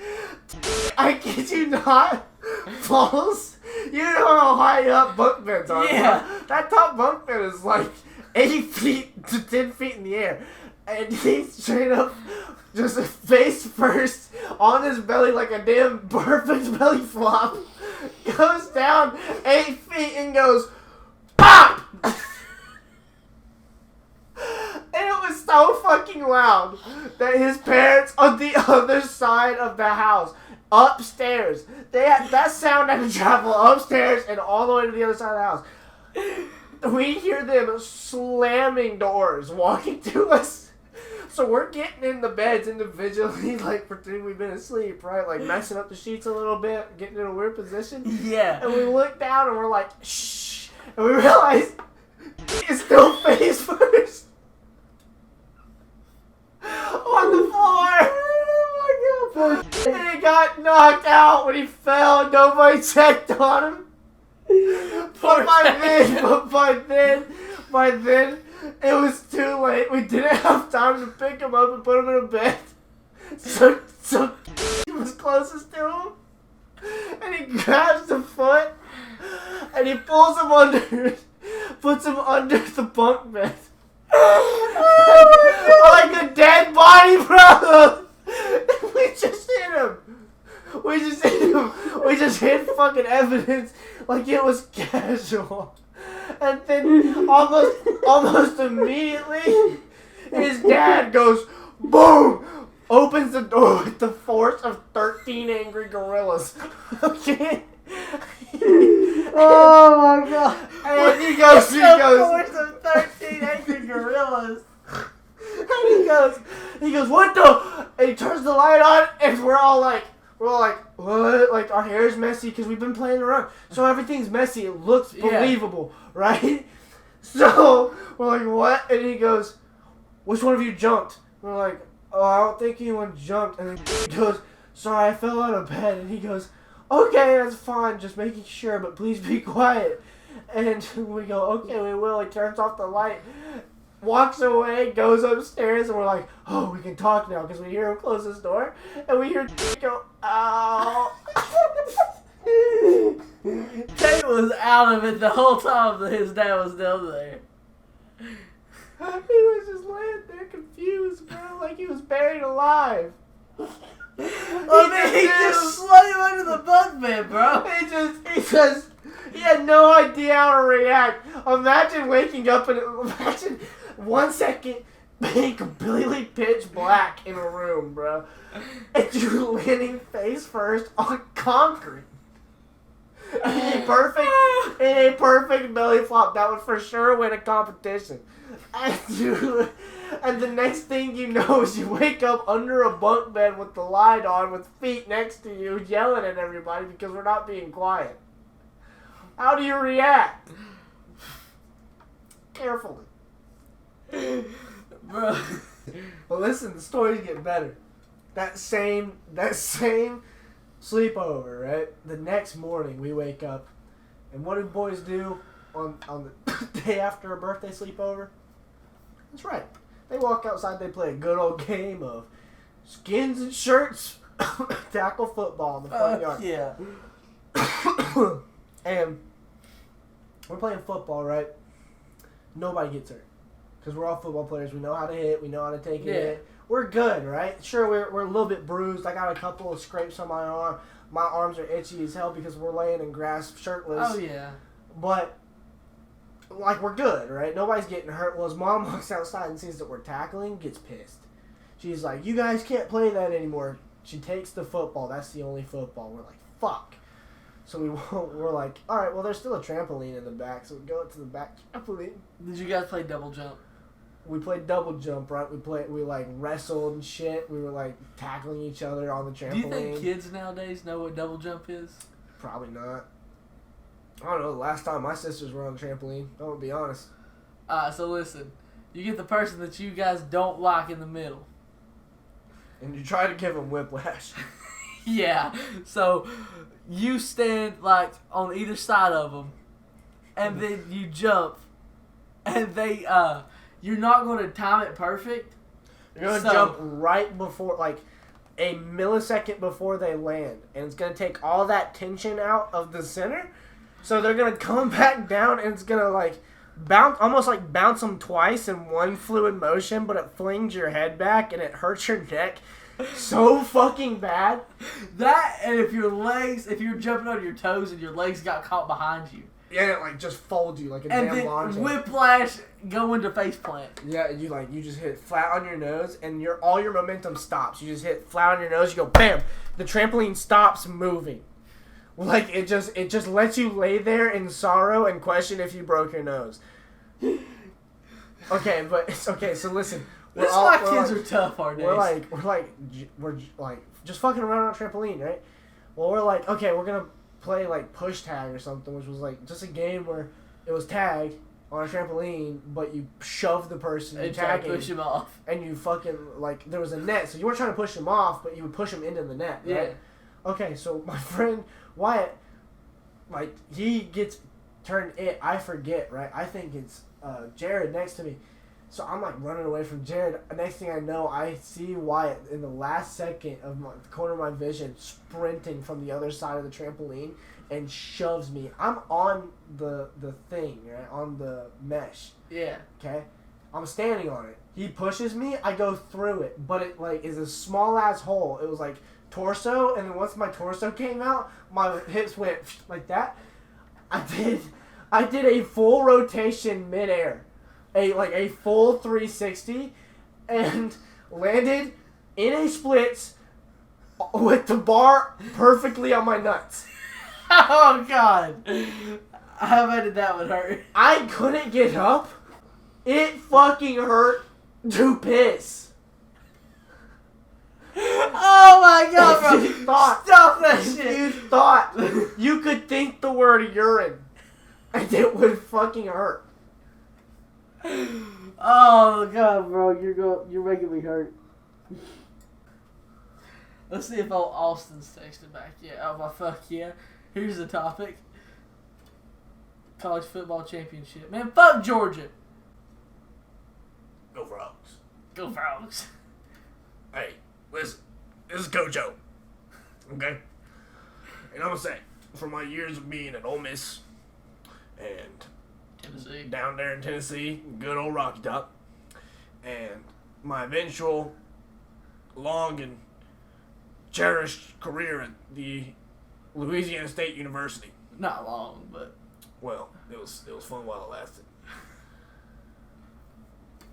[SPEAKER 2] I kid you not, falls. You know how high up bunk beds are, bro. That top bunk bed is like 8 feet to 10 feet in the air. And he straight up just face first on his belly like a damn perfect belly flop. Goes down 8 feet and goes POP! And it was so fucking loud that his parents on the other side of the house, upstairs, that sound had to travel upstairs and all the way to the other side of the house. we hear them slamming doors, walking to us. So we're getting in the beds individually, like pretending we've been asleep, right? Like messing up the sheets a little bit, getting in a weird position.
[SPEAKER 1] Yeah.
[SPEAKER 2] And we look down and we're like, shh. And we realize it's still face first on the floor. Oh my God. And he got knocked out when he fell. Nobody checked on him. But by then, it was too late. We didn't have time to pick him up and put him in a bed. So he was closest to him. And he grabs the foot and he pulls him under, puts him under the bunk bed. Like a dead body, bro. We just hit him. We just hit fucking evidence like it was casual. And then almost immediately, his dad goes, boom! Opens the door with the force of 13 angry gorillas. Okay?
[SPEAKER 1] Oh my God.
[SPEAKER 2] And he goes,
[SPEAKER 1] force of 13 angry gorillas.
[SPEAKER 2] And he goes, what the? And he turns the light on, and we're all like, what? Like, our hair's messy because we've been playing around. So everything's messy. It looks believable, right? So we're like, what? And he goes, which one of you jumped? We're like, oh, I don't think anyone jumped. And then he goes, sorry, I fell out of bed. And he goes, okay, that's fine. Just making sure, but please be quiet. And we go, okay, we will. He turns off the light. Walks away, goes upstairs, and we're like, oh, we can talk now, because we hear him close his door, and we hear go, ow.
[SPEAKER 1] Tate was out of it the whole time that his dad was down there.
[SPEAKER 2] He was just laying there confused, bro, like he was buried alive.
[SPEAKER 1] He just slid him under the bunk bed, bro.
[SPEAKER 2] He had no idea how to react. Imagine waking up and imagine 1 second being completely pitch black in a room, bro. And you're landing face first on concrete. In a perfect belly flop that would for sure win a competition. And the next thing you know is you wake up under a bunk bed with the light on with feet next to you yelling at everybody because we're not being quiet. How do you react? Carefully.
[SPEAKER 1] Bro.
[SPEAKER 2] But listen, the stories get better. That same sleepover, right? The next morning we wake up, and what do boys do on the day after a birthday sleepover? That's right. They walk outside, they play a good old game of skins and shirts, tackle football in the front yard.
[SPEAKER 1] Yeah.
[SPEAKER 2] And we're playing football, right? Nobody gets hurt. Because we're all football players. We know how to hit. We know how to take a hit. We're good, right? Sure, we're a little bit bruised. I got a couple of scrapes on my arm. My arms are itchy as hell because we're laying in grass shirtless.
[SPEAKER 1] Oh, yeah.
[SPEAKER 2] But, like, we're good, right? Nobody's getting hurt. Well, his mom walks outside and sees that we're tackling, gets pissed. She's like, you guys can't play that anymore. She takes the football. That's the only football. We're like, fuck. So we're like, all right, well, there's still a trampoline in the back, so we go up to the back trampoline.
[SPEAKER 1] Did you guys play double jump?
[SPEAKER 2] We played double jump, right? We like wrestled and shit. We were like tackling each other on the trampoline.
[SPEAKER 1] Do you think kids nowadays know what double jump is?
[SPEAKER 2] Probably not. I don't know. The last time my sisters were on the trampoline, I'm gonna be honest.
[SPEAKER 1] So listen, you get the person that you guys don't like in the middle.
[SPEAKER 2] And you try to give them whiplash.
[SPEAKER 1] Yeah. So you stand like on either side of them, and then you jump, and they you're not going to time it perfect.
[SPEAKER 2] You're going to jump right before, like, a millisecond before they land. And it's going to take all that tension out of the center. So they're going to come back down, and it's going to, like, bounce them twice in one fluid motion, but it flings your head back, and it hurts your neck so fucking bad.
[SPEAKER 1] That, and if you're jumping on your toes and your legs got caught behind you.
[SPEAKER 2] Yeah, it like just folds you like a damn laundry.
[SPEAKER 1] And then whiplash go into face plant.
[SPEAKER 2] Yeah, you just hit flat on your nose, and all your momentum stops. You just hit flat on your nose. You go bam. The trampoline stops moving. Like, it just lets you lay there in sorrow and question if you broke your nose. Okay, but it's okay. So listen,
[SPEAKER 1] Kids are tough our days.
[SPEAKER 2] We're just fucking around on a trampoline, right? Well, we're like, okay, we're gonna play like push tag or something, which was like just a game where it was tag on a trampoline, but you shove the person
[SPEAKER 1] and
[SPEAKER 2] you
[SPEAKER 1] try
[SPEAKER 2] tag
[SPEAKER 1] to push him off.
[SPEAKER 2] and you fucking like there was a net, so you weren't trying to push him off, but you would push him into the net, right?
[SPEAKER 1] Yeah.
[SPEAKER 2] Okay, so my friend Wyatt, like he gets turned it. I forget, right? I think it's Jared next to me. So I'm like running away from Jared. Next thing I know, I see Wyatt in the last second of the corner of my vision sprinting from the other side of the trampoline and shoves me. I'm on the thing, right? On the mesh.
[SPEAKER 1] Yeah.
[SPEAKER 2] Okay? I'm standing on it. He pushes me, I go through it. But it like is a small ass hole. It was like torso, and then once my torso came out, my hips went like that. I did a full rotation midair. A full 360 and landed in a splits with the bar perfectly on my nuts.
[SPEAKER 1] Oh God! How bad did that one hurt?
[SPEAKER 2] I couldn't get up. It fucking hurt to piss.
[SPEAKER 1] Oh my God, bro!
[SPEAKER 2] If you thought,
[SPEAKER 1] Stop that
[SPEAKER 2] if
[SPEAKER 1] shit!
[SPEAKER 2] you thought you could think the word urine and it would fucking hurt.
[SPEAKER 1] Oh God, bro! You're making me hurt. Let's see if old Austin's texting back. Yeah, oh my fuck yeah. Here's the topic. College football championship. Man, fuck Georgia.
[SPEAKER 2] Go Frogs.
[SPEAKER 1] Go Frogs.
[SPEAKER 2] Hey, listen. This is Coach O. Okay? And I'm gonna say, for my years of being at Ole Miss and
[SPEAKER 1] Tennessee.
[SPEAKER 2] down there in Tennessee, good old Rocky Top, and my eventual long and cherished career at the Louisiana State University.
[SPEAKER 1] Not long, but
[SPEAKER 2] Well, it was fun while it lasted.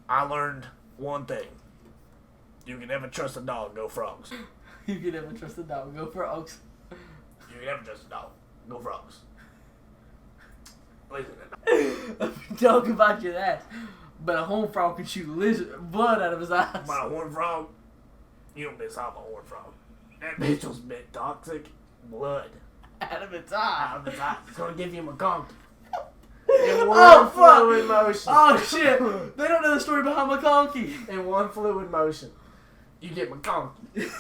[SPEAKER 2] I learned one thing. You can never trust a dog, go Frogs.
[SPEAKER 1] you can never trust a dog. Go Frogs.
[SPEAKER 2] You can never trust a dog, go Frogs. Listen to that.
[SPEAKER 1] Talk about your ass. But a horned frog can shoot lizard blood out of his eyes.
[SPEAKER 2] About a horned frog, you don't miss off a horned frog. That bitch was bit toxic blood
[SPEAKER 1] Out of its
[SPEAKER 2] out
[SPEAKER 1] eye.
[SPEAKER 2] of its eyes. It's gonna give you a conk.
[SPEAKER 1] In
[SPEAKER 2] one
[SPEAKER 1] oh, fuck.
[SPEAKER 2] fluid motion.
[SPEAKER 1] Oh, shit. They don't know the story behind McConkey.
[SPEAKER 2] In one fluid motion, you get McConkey.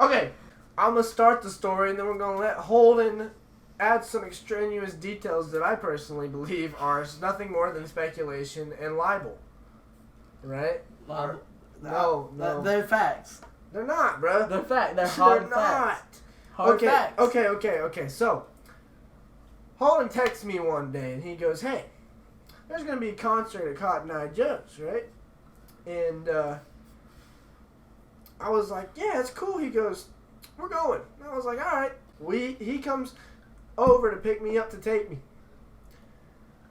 [SPEAKER 2] Okay, I'm gonna start the story, and then we're gonna let Holden add some extraneous details that I personally believe are nothing more than speculation and libel. Right?
[SPEAKER 1] Libel.
[SPEAKER 2] No.
[SPEAKER 1] They're facts.
[SPEAKER 2] They're not, bro.
[SPEAKER 1] They're facts. They're hard
[SPEAKER 2] They're
[SPEAKER 1] facts.
[SPEAKER 2] not.
[SPEAKER 1] Hard facts.
[SPEAKER 2] Okay. So, Holden texts me one day, and he goes, "Hey, there's gonna be a concert at Cotton Eye Joe's, right?" And I was like, "Yeah, it's cool." He goes, "We're going." And I was like, "All right." He comes over to pick me up to take me,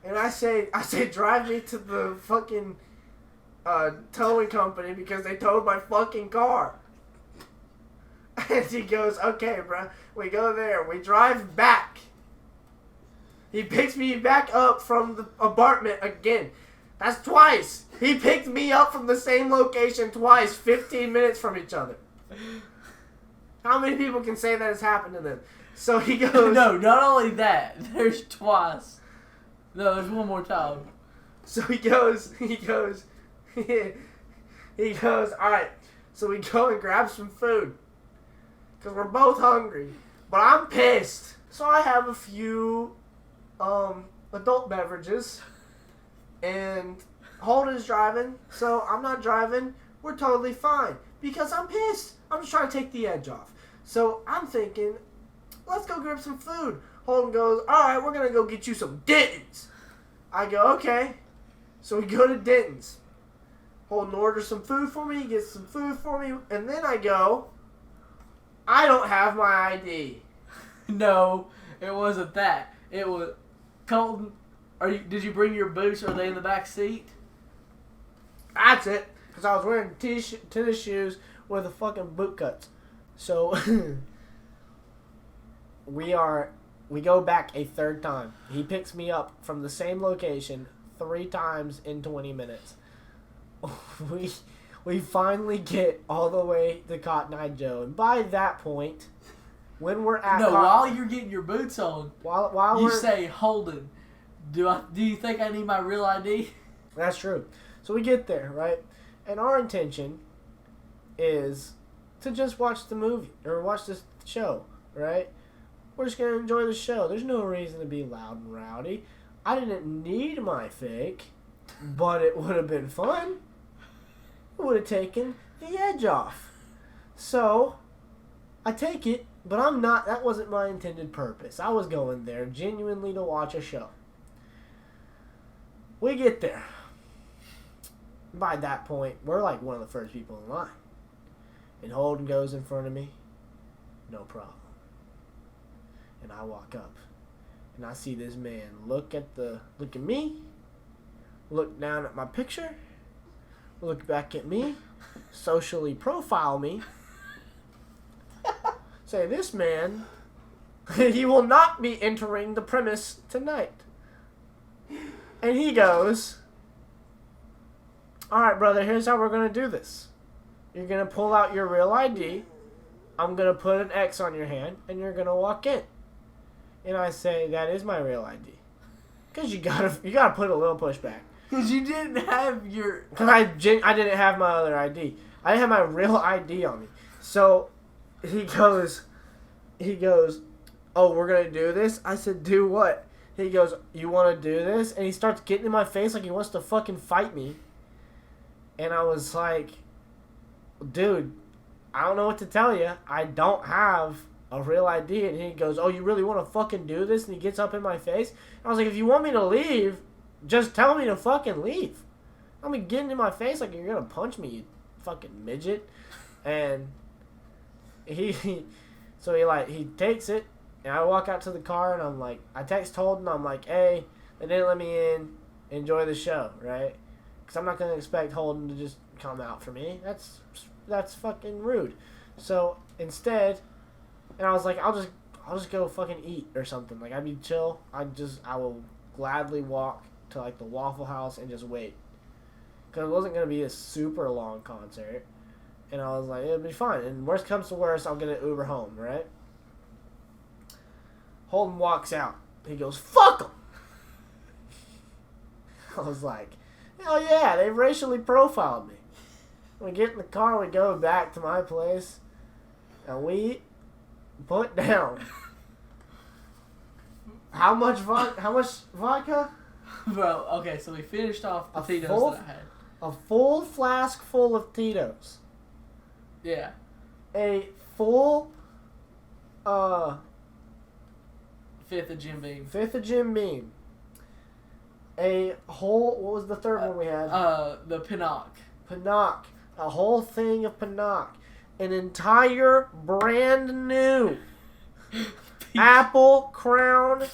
[SPEAKER 2] and I say, drive me to the fucking towing company because they towed my fucking car. And he goes, "Okay, bro." We go there. We drive back. He picks me back up from the apartment again. That's twice. He picked me up from the same location twice, 15 minutes from each other. How many people can say that has happened to them? So he goes...
[SPEAKER 1] No, not only that. There's twice. No, there's one more time.
[SPEAKER 2] So he goes, all right, so we go and grab some food. Because we're both hungry. But I'm pissed. So I have a few adult beverages. And Holden's driving, so I'm not driving. We're totally fine. Because I'm pissed. I'm just trying to take the edge off. So I'm thinking, let's go grab some food. Holden goes, all right, we're going to go get you some Denton's. I go, okay. So we go to Denton's. Holden orders some food for me, gets some food for me, and then I go, I don't have my ID.
[SPEAKER 1] No, it wasn't that. It was Colton. Did you bring your boots? Are they in the back seat?
[SPEAKER 2] That's it. Because I was wearing tennis shoes with the fucking boot cuts. So, we go back a third time. He picks me up from the same location 3 times in 20 minutes. We finally get all the way to Cotton Eye Joe, and by that point, when we're at
[SPEAKER 1] while you're getting your boots on,
[SPEAKER 2] while
[SPEAKER 1] you say, Holden, do you think I need my real ID?
[SPEAKER 2] That's true. So we get there, right? And our intention is to just watch the movie or watch this show, right? We're just going to enjoy the show. There's no reason to be loud and rowdy. I didn't need my fake, but it would have been fun. It would have taken the edge off. So, I take it, but that wasn't my intended purpose. I was going there genuinely to watch a show. We get there. By that point, we're like one of the first people in line. And Holden goes in front of me. No problem. And I walk up. And I see this man look at me. Look down at my picture. Look back at me. Socially profile me. Say, this man, he will not be entering the premise tonight. And he goes, all right, brother, here's how we're going to do this. You're going to pull out your real ID. I'm going to put an X on your hand, and you're going to walk in. And I say, that is my real ID. Because you gotta put a little pushback.
[SPEAKER 1] Because you didn't have your...
[SPEAKER 2] Because I didn't have my other ID. I didn't have my real ID on me. So he goes, oh, we're going to do this? I said, do what? He goes, you want to do this? And he starts getting in my face like he wants to fucking fight me. And I was like, dude, I don't know what to tell you. I don't have a real ID. And he goes, oh, you really want to fucking do this? And he gets up in my face. And I was like, if you want me to leave, just tell me to fucking leave. Don't be getting in my face like you're going to punch me, you fucking midget. And he takes it. And I walk out to the car, and I'm like, I text Holden, I'm like, hey, they didn't let me in. Enjoy the show, right? Because I'm not going to expect Holden to just come out for me. That's fucking rude. So instead, and I was like, I'll just go fucking eat or something. Like, I'd be chill. I will gladly walk to like the Waffle House and just wait. Because it wasn't going to be a super long concert. And I was like, it'll be fine. And worst comes to worst, I'll get an Uber home, right? Holden walks out. He goes, fuck him! I was like, hell yeah, they racially profiled me. We get in the car, we go back to my place, and we put down how much vodka?
[SPEAKER 1] Bro, okay, so we finished off the Tito's that I had.
[SPEAKER 2] A full flask full of Tito's.
[SPEAKER 1] Yeah.
[SPEAKER 2] A full,
[SPEAKER 1] Fifth of Jim Beam. A whole, what was the third one we had? The Pinoc.
[SPEAKER 2] Pinoc. A whole thing of Pinoc. An entire brand new Apple Crown.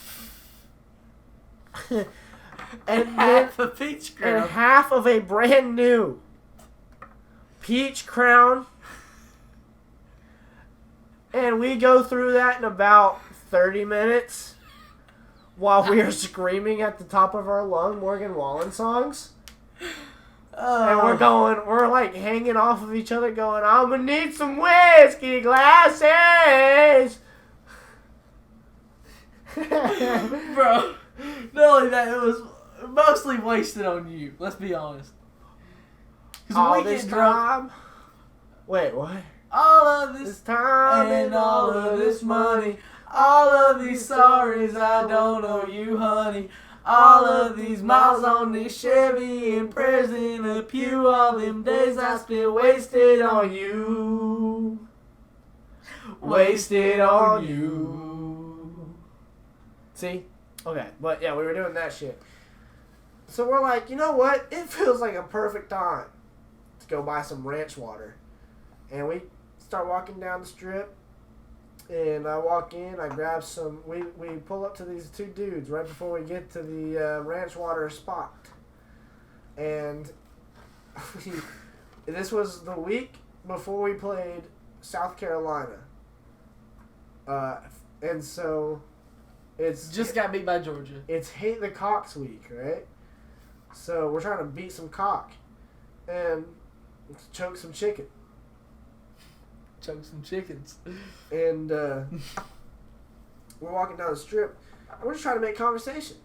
[SPEAKER 2] and
[SPEAKER 1] half a Peach Crown.
[SPEAKER 2] And half of a brand new Peach Crown. And we go through that in about 30 minutes while we are screaming at the top of our lung Morgan Wallen songs. And we're like hanging off of each other going, I'm gonna need some whiskey glasses.
[SPEAKER 1] Bro, not only that, it was mostly wasted on you. Let's be honest.
[SPEAKER 2] All this time. Wait, what?
[SPEAKER 1] All of this
[SPEAKER 2] time
[SPEAKER 1] and all of this money. All of these sorries I don't owe you, honey. All of these miles on this Chevy and prayers in a pew. All them days I spent wasted on you. Wasted on you.
[SPEAKER 2] See? Okay, but yeah, we were doing that shit. So we're like, you know what? It feels like a perfect time to go buy some ranch water. And we start walking down the strip. And I walk in, I grab some, we pull up to these two dudes right before we get to the ranch water spot. And this was the week before we played South Carolina. And so it's
[SPEAKER 1] Just got beat by Georgia.
[SPEAKER 2] It's Hate the Cocks week, right? So we're trying to beat some cock and choke some chicken.
[SPEAKER 1] Choke some chickens.
[SPEAKER 2] And we're walking down the strip and we're just trying to make conversation.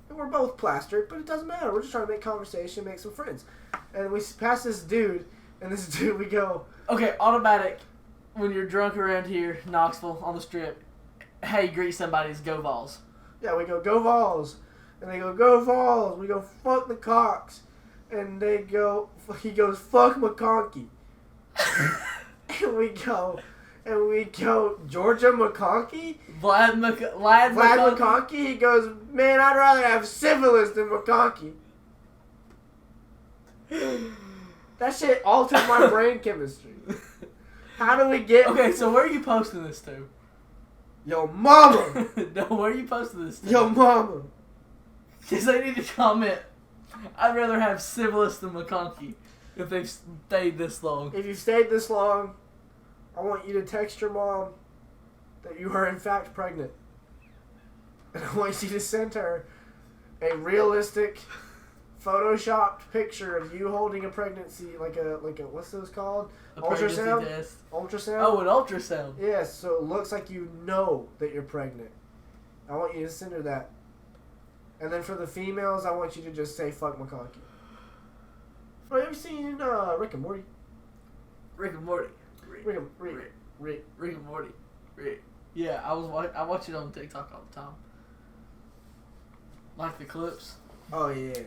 [SPEAKER 2] And we're both plastered, but it doesn't matter. We're just trying to make conversation, make some friends. And we pass this dude, and this dude, we go,
[SPEAKER 1] Okay, automatic. When you're drunk around here, Knoxville, on the strip, hey, greet somebody, it's go Vols.
[SPEAKER 2] yeah, we go Vols. And they go Vols. We go, fuck the Cocks. And he goes, fuck McConkey. and we go, Georgia McConkey?
[SPEAKER 1] Vlad
[SPEAKER 2] McConkey? He goes, man, I'd rather have syphilis than McConkey. That shit altered my brain chemistry. How do we get...
[SPEAKER 1] Okay, so where are you posting this to?
[SPEAKER 2] Yo, mama!
[SPEAKER 1] No, where are you posting this to?
[SPEAKER 2] Yo, mama!
[SPEAKER 1] Because they need to comment, I'd rather have syphilis than McConkey if they've stayed this long.
[SPEAKER 2] If you stayed this long, I want you to text your mom that you are in fact pregnant. And I want you to send her a realistic, photoshopped picture of you holding a pregnancy, like a what's those called?
[SPEAKER 1] A pregnancy
[SPEAKER 2] Ultrasound?
[SPEAKER 1] test.
[SPEAKER 2] Ultrasound?
[SPEAKER 1] Oh, an ultrasound.
[SPEAKER 2] Yes, so it looks like you know that you're pregnant. I want you to send her that. And then for the females, I want you to just say fuck McConkey. Oh, have you seen Rick and Morty?
[SPEAKER 1] Rick and Morty.
[SPEAKER 2] Rick
[SPEAKER 1] and Morty. Yeah, I watch it on TikTok all the time. Like the clips.
[SPEAKER 2] Oh yeah.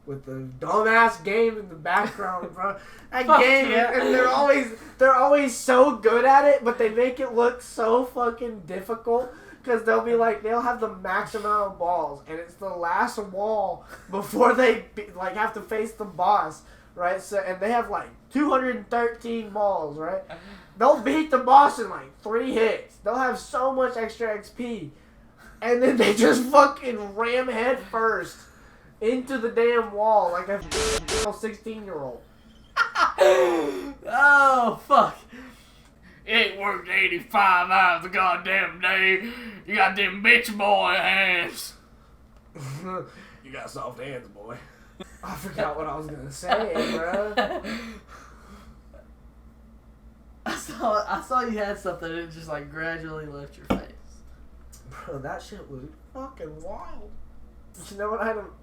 [SPEAKER 2] With the dumbass game in the background, bro. That
[SPEAKER 1] Fuck
[SPEAKER 2] game,
[SPEAKER 1] yeah.
[SPEAKER 2] and they're always so good at it, but they make it look so fucking difficult. Because they'll have the max amount of balls, and it's the last wall before they have to face the boss, right? So, and they have 213 balls, right? They'll beat the boss in 3 hits. They'll have so much extra XP, and then they just fucking ram head first into the damn wall like a 16-year-old.
[SPEAKER 1] Oh fuck. It ain't worked 85 hours a goddamn day. You got them bitch boy hands.
[SPEAKER 2] You got soft hands, boy. I forgot what I was gonna say, bro.
[SPEAKER 1] I saw you had something and it just gradually left your face.
[SPEAKER 2] Bro, that shit was fucking wild. You know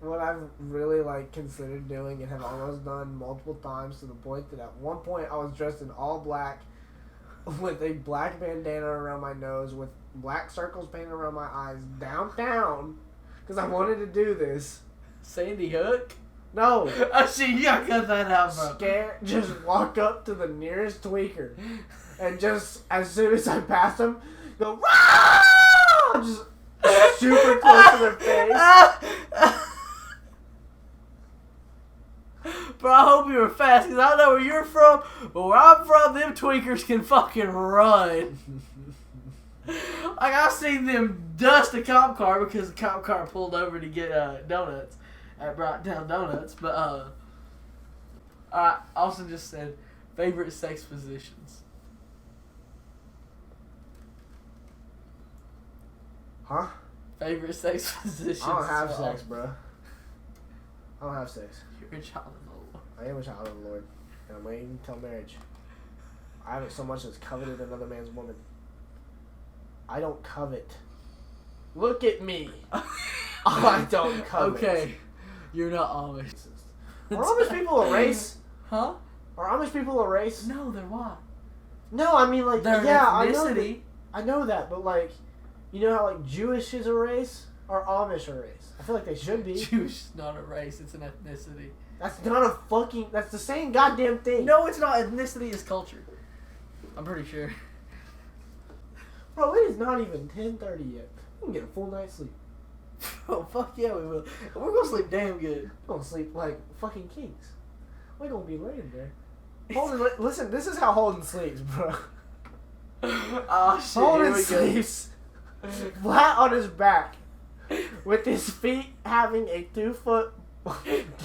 [SPEAKER 2] what I've really considered doing and have almost done multiple times, to the point that at one point I was dressed in all black with a black bandana around my nose with black circles painted around my eyes downtown because I wanted to do this.
[SPEAKER 1] Sandy Hook?
[SPEAKER 2] No.
[SPEAKER 1] Oh shit, you gotta cut that out, bro.
[SPEAKER 2] Just walk up to the nearest tweaker and just as soon as I pass him, go Rah! Just super close to their face.
[SPEAKER 1] Bro, I hope you were fast, because I don't know where you're from, but where I'm from, them tweakers can fucking run. I've seen them dust a cop car because the cop car pulled over to get donuts at Bright Down Donuts, but I also just said favorite sex positions.
[SPEAKER 2] Huh?
[SPEAKER 1] Favorite sex positions.
[SPEAKER 2] I don't have sex, bro. I don't have sex.
[SPEAKER 1] You're a child of the Lord.
[SPEAKER 2] I am a child of the Lord, and I'm waiting until marriage. I haven't so much as coveted another man's woman. I don't covet. Look at me. I don't covet.
[SPEAKER 1] Okay, you're not Amish.
[SPEAKER 2] Are Amish people a race?
[SPEAKER 1] Huh?
[SPEAKER 2] Are Amish people a race?
[SPEAKER 1] No, they're what?
[SPEAKER 2] No, I mean
[SPEAKER 1] They're
[SPEAKER 2] ethnicity.
[SPEAKER 1] ethnicity.
[SPEAKER 2] I know that, but you know how Jewish is a race? Or Amish a race? I feel like they should be.
[SPEAKER 1] Jewish is not a race, it's an ethnicity.
[SPEAKER 2] That's not a fucking... That's the same goddamn thing.
[SPEAKER 1] No, it's not. Ethnicity is culture. I'm pretty sure.
[SPEAKER 2] Bro, it is not even 10:30 yet. We can get a full night's sleep.
[SPEAKER 1] Oh, fuck yeah, we will. We're gonna sleep damn good.
[SPEAKER 2] We're gonna sleep like fucking kings. We're gonna be laying there. Holden, listen, this is how Holden sleeps, bro.
[SPEAKER 1] Oh, shit.
[SPEAKER 2] Holden
[SPEAKER 1] Here we go.
[SPEAKER 2] sleeps flat on his back with his feet having a 2-foot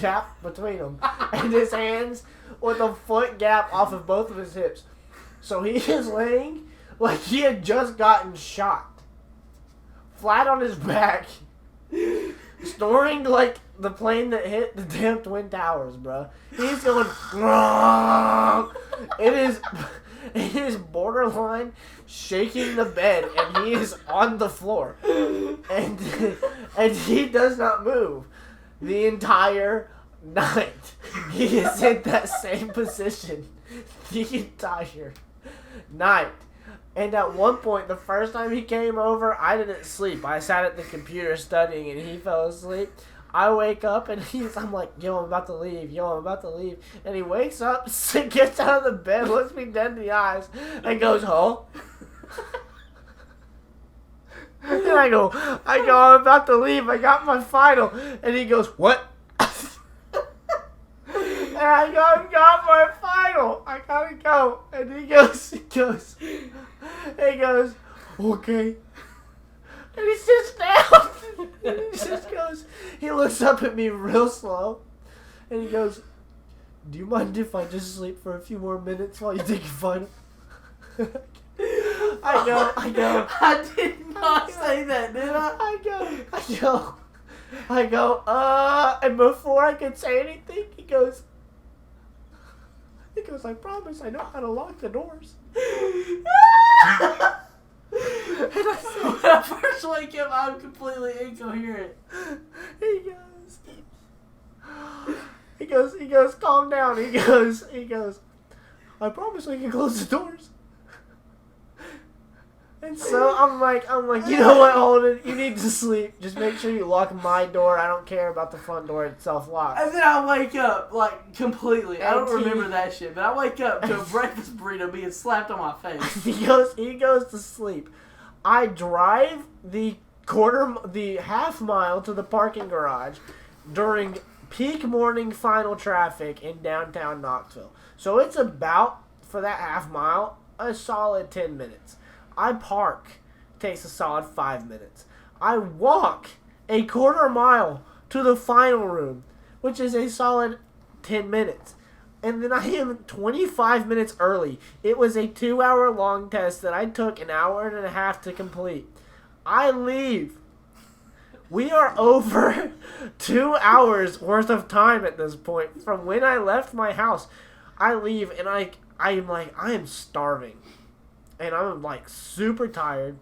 [SPEAKER 2] gap between them and his hands with a foot gap off of both of his hips. So he is laying like he had just gotten shot. Flat on his back. Snoring like the plane that hit the damn Twin Towers, bro. He's going. It is borderline shaking the bed, and he is on the floor, and he does not move the entire night. He is in that same position the entire night. And at one point, the first time he came over, I didn't sleep. I sat at the computer studying, and he fell asleep. I wake up, and I'm like, yo, I'm about to leave. Yo, I'm about to leave. And he wakes up, gets out of the bed, looks me dead in the eyes, and goes, huh? And I go, I'm about to leave. I got my final. And he goes, what? And I go, I got my final. I gotta go. And he goes, okay. And he sits down. And he just goes, he looks up at me real slow. And he goes, do you mind if I just sleep for a few more minutes while you take your final? I go.
[SPEAKER 1] I did not say that, did I?
[SPEAKER 2] I go, and before I could say anything, he goes, I promise I know how to lock the doors.
[SPEAKER 1] When I first wake up, I'm completely incoherent.
[SPEAKER 2] He goes, calm down. He goes, I promise I can close the doors. And so I'm like, you know what, Holden? You need to sleep. Just make sure you lock my door. I don't care about the front door itself locked.
[SPEAKER 1] And then I wake up, like, completely. I don't remember that shit, but I wake up to a breakfast burrito being slapped on my face.
[SPEAKER 2] He goes to sleep. I drive the half mile to the parking garage during peak morning final traffic in downtown Knoxville. So it's about, for that half mile, a solid 10 minutes. I park. Takes a solid 5 minutes. I walk a quarter mile to the final room, which is a solid 10 minutes. And then I am 25 minutes early. It was a 2-hour-long test that I took an hour and a half to complete. I leave. We are over 2 hours worth of time at this point from when I left my house. I leave and I am starving. And I'm like super tired.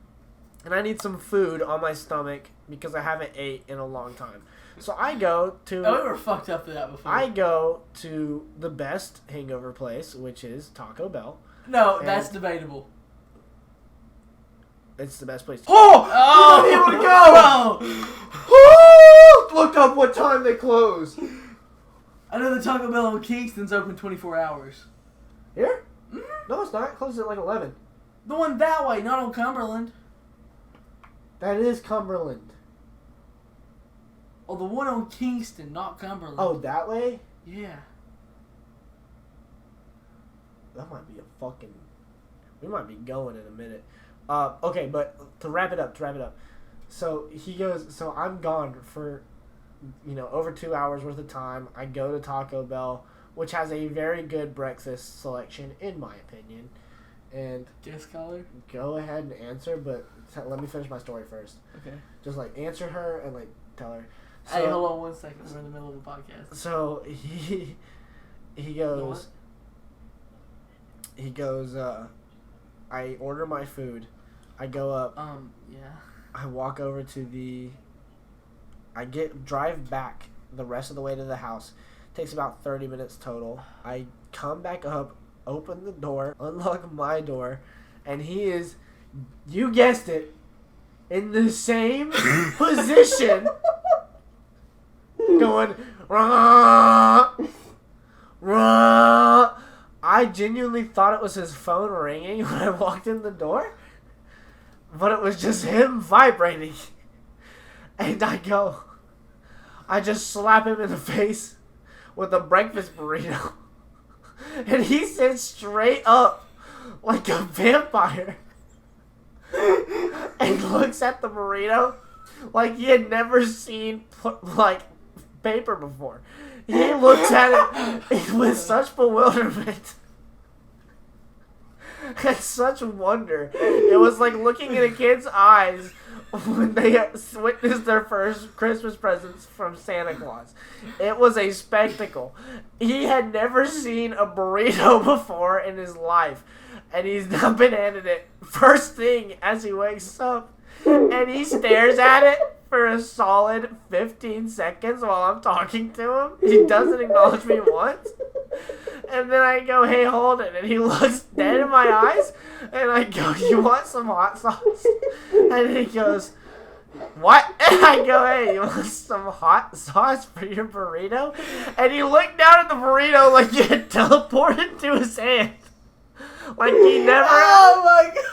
[SPEAKER 2] And I need some food on my stomach because I haven't ate in a long time. So I go to...
[SPEAKER 1] Oh, we were fucked up for that before.
[SPEAKER 2] I go to the best hangover place, which is Taco Bell.
[SPEAKER 1] No, that's debatable.
[SPEAKER 2] It's the best place.
[SPEAKER 1] Oh!
[SPEAKER 2] Here we go! Look up what time they close.
[SPEAKER 1] I know the Taco Bell in Kingston's open 24 hours.
[SPEAKER 2] Here?
[SPEAKER 1] Mm-hmm.
[SPEAKER 2] No, it's not. It closes at like 11.
[SPEAKER 1] The one that way, not on Cumberland.
[SPEAKER 2] That is Cumberland.
[SPEAKER 1] Oh, the one on Kingston, not Cumberland.
[SPEAKER 2] Oh, that way?
[SPEAKER 1] Yeah.
[SPEAKER 2] That might be a fucking... We might be going in a minute. Okay, but to wrap it up. So he goes, so I'm gone for, over 2 hours worth of time. I go to Taco Bell, which has a very good breakfast selection, in my opinion. And
[SPEAKER 1] guest caller?
[SPEAKER 2] Go ahead and answer, but let me finish my story first.
[SPEAKER 1] Okay.
[SPEAKER 2] Just, answer her and, tell her. So,
[SPEAKER 1] hey, hold on 1 second. We're in the middle of a podcast.
[SPEAKER 2] So, he goes... He goes, I order my food. I go up.
[SPEAKER 1] Yeah.
[SPEAKER 2] I walk over to drive back the rest of the way to the house. Takes about 30 minutes total. I come back up, open the door, unlock my door, and he is, you guessed it, in the same position, going, rah, rah. I genuinely thought it was his phone ringing when I walked in the door, but it was just him vibrating. And I just slap him in the face with a breakfast burrito. And he sits straight up like a vampire and looks at the burrito like he had never seen paper before. He looks at it with such bewilderment. and such wonder. It was like looking in a kid's eyes when they witnessed their first Christmas presents from Santa Claus. It was a spectacle. He had never seen a burrito before in his life, and he's now been handed it first thing as he wakes up, and he stares at it for a solid 15 seconds while I'm talking to him. He doesn't acknowledge me once. And then I go, hey, hold it. And he looks dead in my eyes. And I go, you want some hot sauce? And he goes, what? And I go, hey, you want some hot sauce for your burrito? And he looked down at the burrito like it had teleported to his hand. Like he never...
[SPEAKER 1] Oh my god.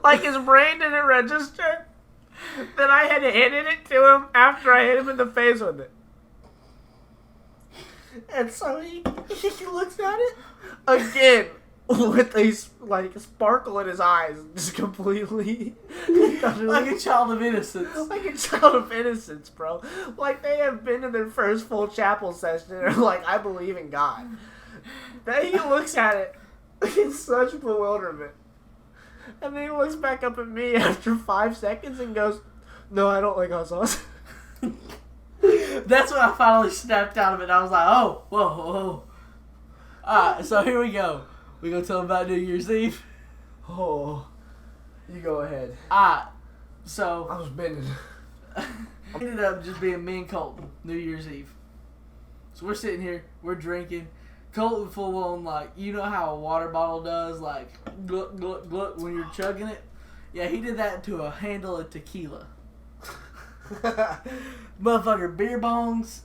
[SPEAKER 2] Like his brain didn't register that I had handed it to him after I hit him in the face with it. And so he looks at it again with a like sparkle in his eyes, just completely
[SPEAKER 1] like a child of innocence.
[SPEAKER 2] Like a child of innocence, bro. Like they have been in their first full chapel session and are like, I believe in God. Then he looks at it in such bewilderment. And then he looks back up at me after 5 seconds and goes, no, I don't like hot sauce.
[SPEAKER 1] That's when I finally snapped out of it. I was like, oh, whoa. Alright, so here we go. We gonna tell them about New Year's Eve?
[SPEAKER 2] Oh, you go ahead.
[SPEAKER 1] Alright, so
[SPEAKER 2] I was bending.
[SPEAKER 1] it ended up just being me and Colton, New Year's Eve. So we're sitting here, we're drinking. Colton full on, like, you know how a water bottle does, like, gluck, gluck, gluck when you're chugging it? Yeah, he did that to a handle of tequila. Motherfucker, beer bongs,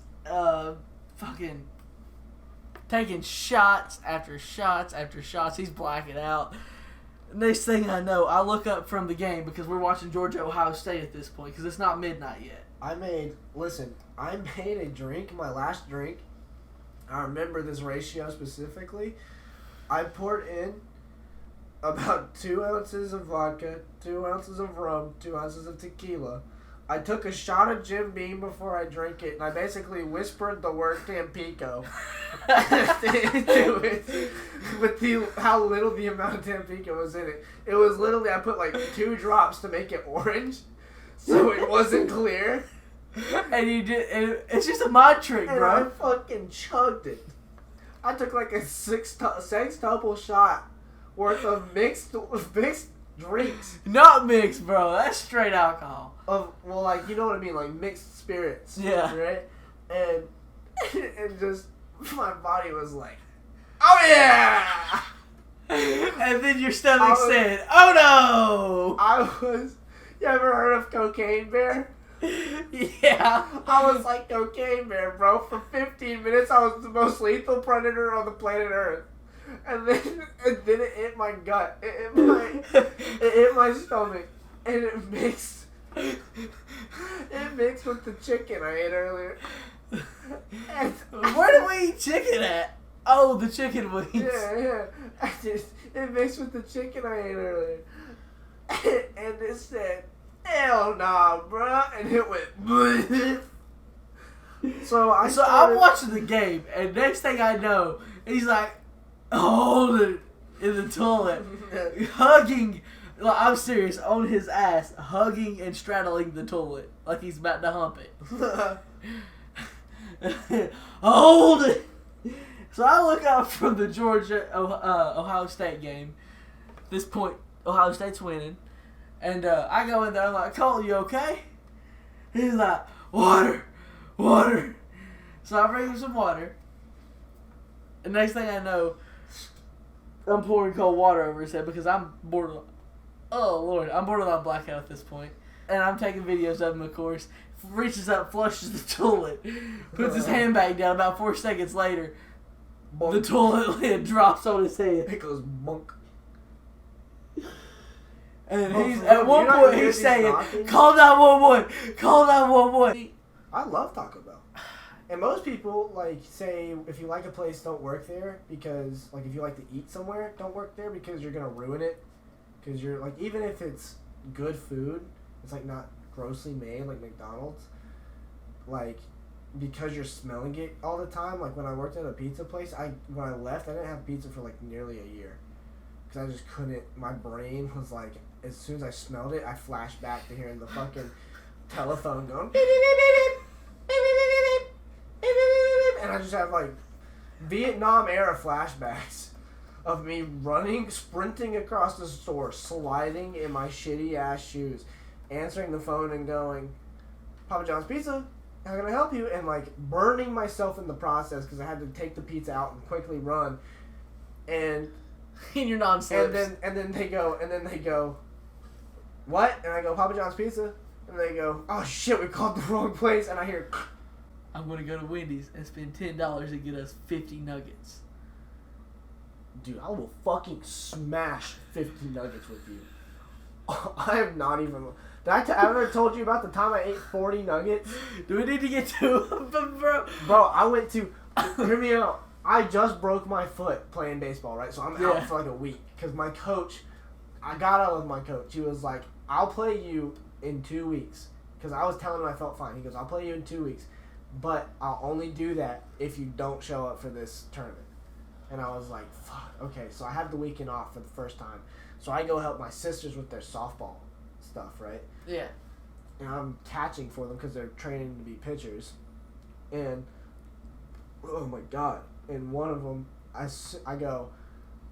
[SPEAKER 1] fucking taking shots after shots after shots. He's blacking out. Next thing I know, I look up from the game because we're watching Georgia Ohio State at this point because it's not midnight yet.
[SPEAKER 2] I made a drink, my last drink. I remember this ratio specifically. I poured in about 2 ounces of vodka, 2 ounces of rum, 2 ounces of tequila. I took a shot of Jim Beam before I drank it, and I basically whispered the word Tampico into it with how little the amount of Tampico was in it. It was literally, I put like 2 drops to make it orange, so it wasn't clear.
[SPEAKER 1] And you did, and it's just a mind trick,
[SPEAKER 2] And
[SPEAKER 1] bro.
[SPEAKER 2] I fucking chugged it. I took like a sextuple shot worth of mixed drinks.
[SPEAKER 1] Not mixed, bro. That's straight alcohol.
[SPEAKER 2] Well, like, you know what I mean, like mixed spirits.
[SPEAKER 1] Yeah.
[SPEAKER 2] Right? And just, my body was like, oh yeah!
[SPEAKER 1] And then your stomach said, oh no!
[SPEAKER 2] You ever heard of Cocaine Bear?
[SPEAKER 1] Yeah.
[SPEAKER 2] I was like Cocaine Bear, bro. For 15 minutes, I was the most lethal predator on the planet Earth. And then it hit my gut. It hit my stomach. And it mixed with the chicken I ate earlier. And
[SPEAKER 1] Where do we eat chicken at? Oh, the chicken wings.
[SPEAKER 2] Yeah. It mixed with the chicken I ate earlier. And it said, hell nah, bruh. And it went, So
[SPEAKER 1] I'm watching the game, and next thing I know, he's like, holding in the toilet, hugging, like, I'm serious, on his ass, hugging and straddling the toilet, like he's about to hump it. Hold it! So I look up from the Georgia Ohio State game. At this point, Ohio State's winning. And I go in there, I'm like, Colton, you okay? He's like, water. So I bring him some water. And next thing I know, I'm pouring cold water over his head because I'm borderline. Oh, Lord. I'm borderline blackout at this point. And I'm taking videos of him, of course. Reaches up, flushes the toilet. Puts his handbag down. About 4 seconds later, the toilet lid drops on his head.
[SPEAKER 2] It goes bunk.
[SPEAKER 1] And he's, at one point he's saying, call 911, call 911.
[SPEAKER 2] I love Taco Bell. And most people, like, say if you like a place, don't work there because, like, if you like to eat somewhere, don't work there because you're going to ruin it. Because you're, like, even if it's good food, it's, like, not grossly made, like McDonald's. Like, because you're smelling it all the time, like when I worked at a pizza place, when I left, I didn't have pizza for like nearly a year. Because I just couldn't, my brain was like, as soon as I smelled it, I flashed back to hearing the fucking telephone going, beep, beep, beep, beep, beep, beep, beep, beep, beep, beep, beep, beep, and I just have like Vietnam era flashbacks of me running, sprinting across the store, sliding in my shitty ass shoes, answering the phone and going, Papa John's Pizza, how can I help you? And like burning myself in the process because I had to take the pizza out and quickly run. And
[SPEAKER 1] in your non-slips.
[SPEAKER 2] And then they go, what? And I go, Papa John's Pizza. And they go, oh shit, we called the wrong place. And I hear,
[SPEAKER 1] I'm going to go to Wendy's and spend $10 to get us 50 nuggets.
[SPEAKER 2] Dude, I will fucking smash 50 nuggets with you. I am not even... I ever told you about the time I ate 40 nuggets?
[SPEAKER 1] Do we need to get to them, bro?
[SPEAKER 2] Bro, I went to... Hear me out. I just broke my foot playing baseball, right? So I'm out for like a week. Because my coach... I got out with my coach. He was like, I'll play you in 2 weeks. Because I was telling him I felt fine. He goes, I'll play you in 2 weeks. But I'll only do that if you don't show up for this tournament. And I was like, fuck, okay. So I have the weekend off for the first time. So I go help my sisters with their softball stuff, right?
[SPEAKER 1] Yeah.
[SPEAKER 2] And I'm catching for them because they're training to be pitchers. And, oh my God. And one of them, I go,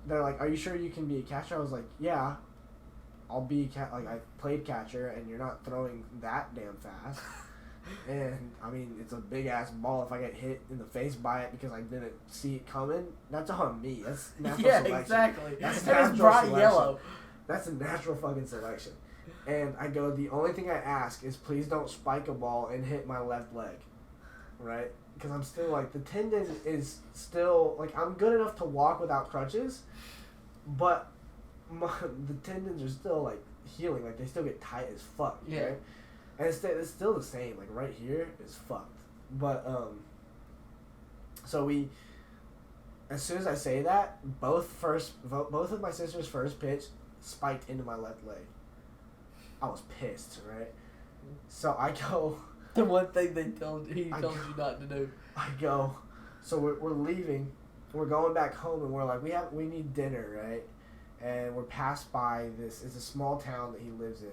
[SPEAKER 2] they're like, are you sure you can be a catcher? I was like, yeah, I'll be like, I played catcher and you're not throwing that damn fast. And, I mean, it's a big-ass ball. If I get hit in the face by it because I didn't see it coming, that's on me. That's natural selection.
[SPEAKER 1] Exactly.
[SPEAKER 2] That's
[SPEAKER 1] It's bright yellow.
[SPEAKER 2] That's a natural fucking selection. And I go, the only thing I ask is please don't spike a ball and hit my left leg. Right? Because I'm still, like, the tendon is still, like, I'm good enough to walk without crutches, but the tendons are still, like, healing. Like, they still get tight as fuck.
[SPEAKER 1] Yeah.
[SPEAKER 2] Right? And it's still the same. Like, right here is fucked. But, so as soon as I say that, both of my sister's first pitch spiked into my left leg. I was pissed, right? So I go...
[SPEAKER 1] The one thing he told you not to do.
[SPEAKER 2] I go... So we're leaving. We're going back home, and we're like, we need dinner, right? And we're passed by this... It's a small town that he lives in.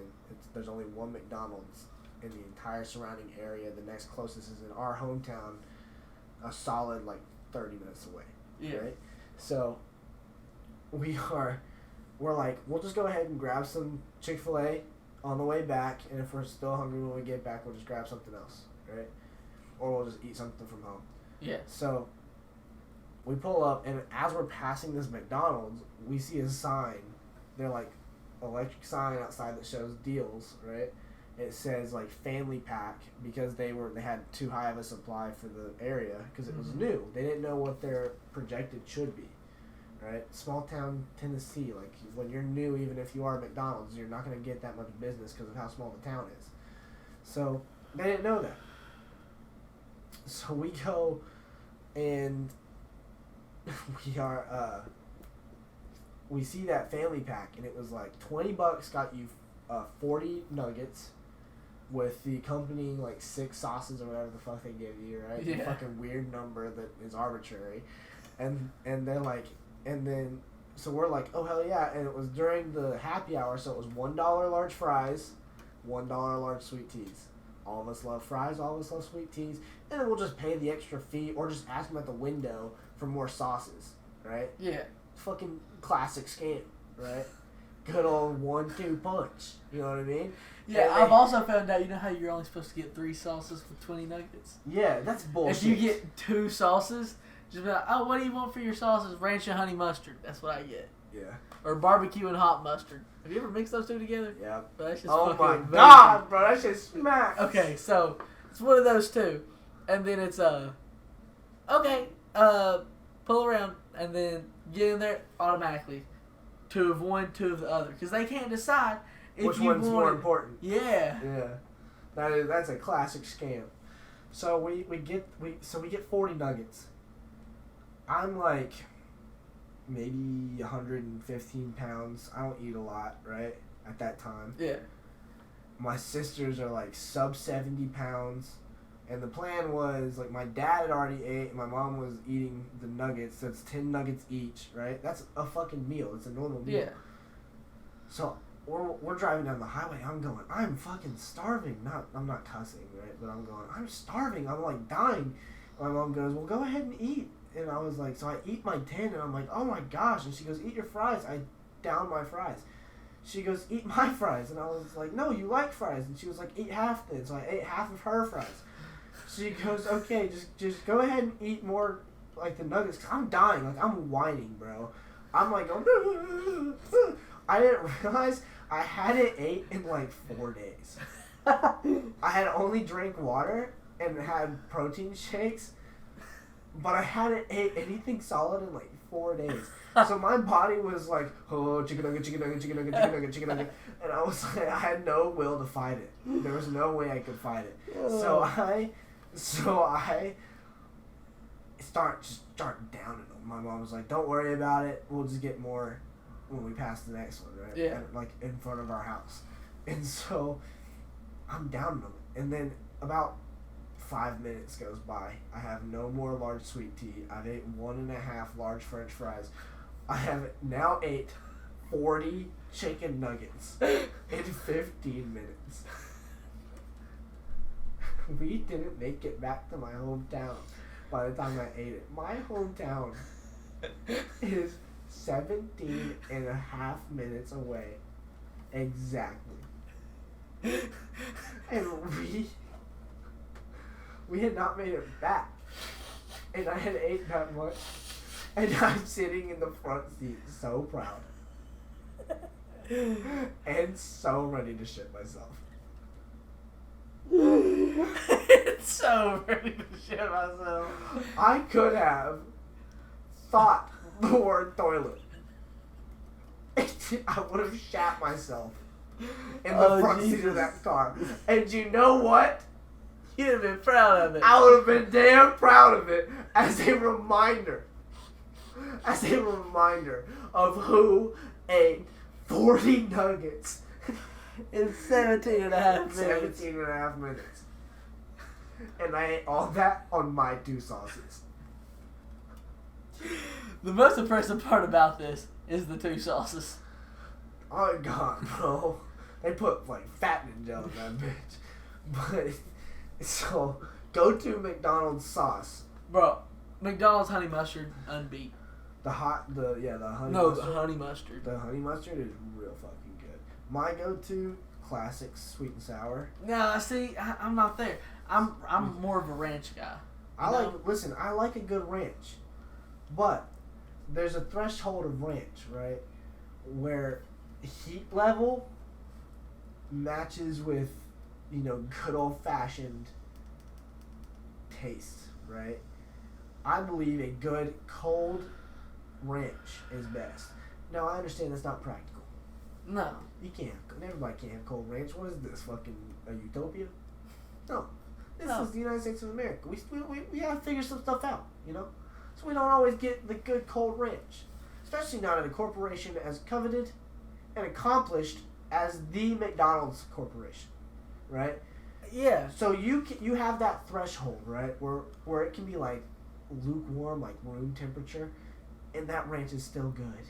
[SPEAKER 2] There's only one McDonald's in the entire surrounding area. The next closest is in our hometown, a solid, like, 30 minutes away.
[SPEAKER 1] Yeah.
[SPEAKER 2] Right? So we're like, we'll just go ahead and grab some Chick-fil-A on the way back, and if we're still hungry when we get back, we'll just grab something else, right? Or we'll just eat something from home.
[SPEAKER 1] Yeah.
[SPEAKER 2] So we pull up, and as we're passing this McDonald's, we see a sign. They're like electric sign outside that shows deals, right? It says like family pack because they had too high of a supply for the area because it was new. They didn't know what their projected should be, right? Small town Tennessee, like when you're new, even if you are McDonald's, you're not going to get that much business because of how small the town is. So they didn't know that. So we go and we see that family pack, and it was like $20 got you 40 nuggets with the accompanying like 6 sauces or whatever the fuck they give you, right?
[SPEAKER 1] Yeah.
[SPEAKER 2] The fucking weird number that is arbitrary, and then so we're like, oh hell yeah! And it was during the happy hour, so it was $1 large fries, $1 large sweet teas. All of us love fries, all of us love sweet teas, and then we'll just pay the extra fee or just ask them at the window for more sauces, right?
[SPEAKER 1] Yeah.
[SPEAKER 2] Fucking classic scam, right? Good old 1-2 punch. You know what I mean?
[SPEAKER 1] Yeah,
[SPEAKER 2] And
[SPEAKER 1] I've also found out, you know how you're only supposed to get 3 sauces for 20 nuggets?
[SPEAKER 2] Yeah, that's bullshit.
[SPEAKER 1] If you get 2 sauces, just be like, oh, what do you want for your sauces? Ranch and honey mustard. That's what I get.
[SPEAKER 2] Yeah.
[SPEAKER 1] Or barbecue and hot mustard. Have you ever mixed those two together?
[SPEAKER 2] Yeah.
[SPEAKER 1] But that's just
[SPEAKER 2] Oh
[SPEAKER 1] fucking
[SPEAKER 2] my
[SPEAKER 1] amazing.
[SPEAKER 2] god, bro, that shit smacks.
[SPEAKER 1] Okay, so it's one of those two. And then it's pull around and then get in there automatically. 2 of one, 2 of the other. Because they can't decide if
[SPEAKER 2] Which
[SPEAKER 1] you
[SPEAKER 2] one's
[SPEAKER 1] want
[SPEAKER 2] more
[SPEAKER 1] it.
[SPEAKER 2] important?
[SPEAKER 1] Yeah.
[SPEAKER 2] Yeah. That's a classic scam. So we get 40 nuggets. I'm like maybe 115 pounds. I don't eat a lot, right? At that time.
[SPEAKER 1] Yeah.
[SPEAKER 2] My sisters are like sub 70 pounds. And the plan was, like, my dad had already ate, and my mom was eating the nuggets. So it's 10 nuggets each, right? That's a fucking meal. It's a normal meal.
[SPEAKER 1] Yeah.
[SPEAKER 2] So we're driving down the highway. I'm going, I'm fucking starving. I'm not cussing, right? But I'm going, I'm starving. I'm, like, dying. My mom goes, well, go ahead and eat. And I was like, so I eat my 10, and I'm like, oh, my gosh. And she goes, eat your fries. I down my fries. She goes, eat my fries. And I was like, no, you like fries. And she was like, eat half then. So I ate half of her fries. She goes, okay, just go ahead and eat more, like, the nuggets. Cause I'm dying. Like, I'm whining, bro. I'm like, oh, I didn't realize I hadn't ate in, like, 4 days. I had only drank water and had protein shakes, but I hadn't ate anything solid in, like, 4 days. So my body was like, oh, chicken nugget, chicken nugget, chicken nugget, chicken nugget, chicken nugget. And I was like, I had no will to fight it. There was no way I could fight it. So I start downing them. My mom was like, don't worry about it. We'll just get more when we pass the next one, right?
[SPEAKER 1] Yeah.
[SPEAKER 2] And, like, in front of our house. And so I'm downing them. And then about 5 minutes goes by. I have no more large sweet tea. I've ate 1.5 large French fries. I have now ate 40 chicken nuggets in 15 minutes. We didn't make it back to my hometown by the time I ate it. My hometown is 17 and a half minutes away. Exactly. And we had not made it back. And I had ate that much. And I'm sitting in the front seat so proud. And so ready to shit myself.
[SPEAKER 1] It's so ready to shit myself.
[SPEAKER 2] I could have thought the word toilet. I would have shat myself in the front seat of that car. And you know what?
[SPEAKER 1] You'd have been proud of it.
[SPEAKER 2] I would have been damn proud of it as a reminder. As a reminder of who ate 40 nuggets
[SPEAKER 1] in 17 and a half minutes.
[SPEAKER 2] 17 and a half minutes. And I ate all that on my 2 sauces.
[SPEAKER 1] The most impressive part about this is the 2 sauces.
[SPEAKER 2] Oh my god, bro. They put, like, fattening gel in that bitch. But, so, go to McDonald's sauce.
[SPEAKER 1] Bro, McDonald's honey mustard unbeat.
[SPEAKER 2] The honey mustard.
[SPEAKER 1] The honey mustard.
[SPEAKER 2] The honey mustard is real fucking good. My go-to, classic sweet and sour.
[SPEAKER 1] No, see, I'm not there. I'm more of a ranch guy.
[SPEAKER 2] I like a good ranch. But there's a threshold of ranch, right? Where heat level matches with, good old-fashioned taste, right? I believe a good cold ranch is best. Now, I understand that's not practical.
[SPEAKER 1] No.
[SPEAKER 2] You can't. Everybody can't have cold ranch. What is this, fucking a utopia? No. This is the United States of America. We gotta figure some stuff out, So we don't always get the good cold ranch. Especially not in a corporation as coveted and accomplished as the McDonald's Corporation. Right?
[SPEAKER 1] Yeah.
[SPEAKER 2] So you have that threshold, right? Where it can be like lukewarm, like room temperature, and that ranch is still good.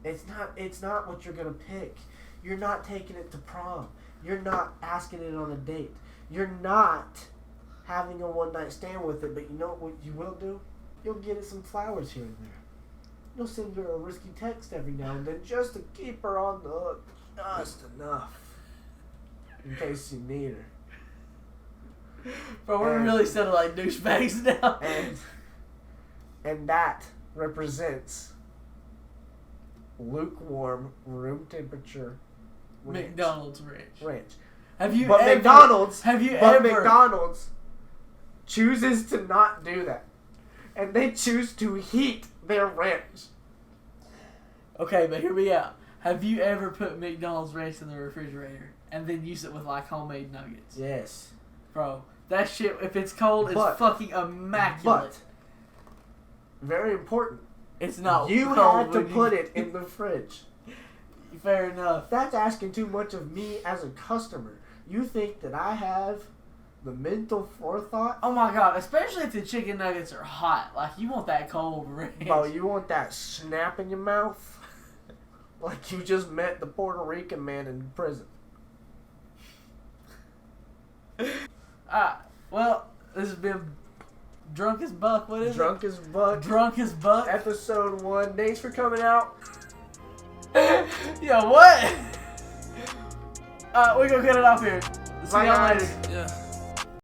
[SPEAKER 2] It's not what you're gonna pick. You're not taking it to prom. You're not asking it on a date. You're not having a one-night stand with it, but you know what you will do? You'll get it some flowers here and there. You'll send her a risky text every now and then just to keep her on the hook. Just enough. In case you need her.
[SPEAKER 1] Bro, we're really sounding like douchebags now.
[SPEAKER 2] And that represents lukewarm, room temperature ranch.
[SPEAKER 1] McDonald's ranch.
[SPEAKER 2] McDonald's chooses to not do that. And they choose to heat their ranch.
[SPEAKER 1] Okay, but hear me out. Have you ever put McDonald's ranch in the refrigerator and then use it with, like, homemade nuggets?
[SPEAKER 2] Yes.
[SPEAKER 1] Bro, that shit, if it's cold, it's fucking immaculate.
[SPEAKER 2] But, very important.
[SPEAKER 1] It's not
[SPEAKER 2] You
[SPEAKER 1] cold
[SPEAKER 2] had to put it in the fridge.
[SPEAKER 1] Fair enough.
[SPEAKER 2] That's asking too much of me as a customer. You think that I have The mental forethought.
[SPEAKER 1] Oh my god, especially if the chicken nuggets are hot. Like, you want that cold ranch.
[SPEAKER 2] Bro, you want that snap in your mouth? Like you just met the Puerto Rican man in prison.
[SPEAKER 1] Well, this has been Drunk as Buck. What is
[SPEAKER 2] Drunk as Buck.
[SPEAKER 1] Drunk as Buck.
[SPEAKER 2] Episode 1. Thanks for coming out.
[SPEAKER 1] Yo, what? We're gonna cut it off here. See
[SPEAKER 2] Bye,
[SPEAKER 1] y'all
[SPEAKER 2] guys.
[SPEAKER 1] later.
[SPEAKER 6] Yeah.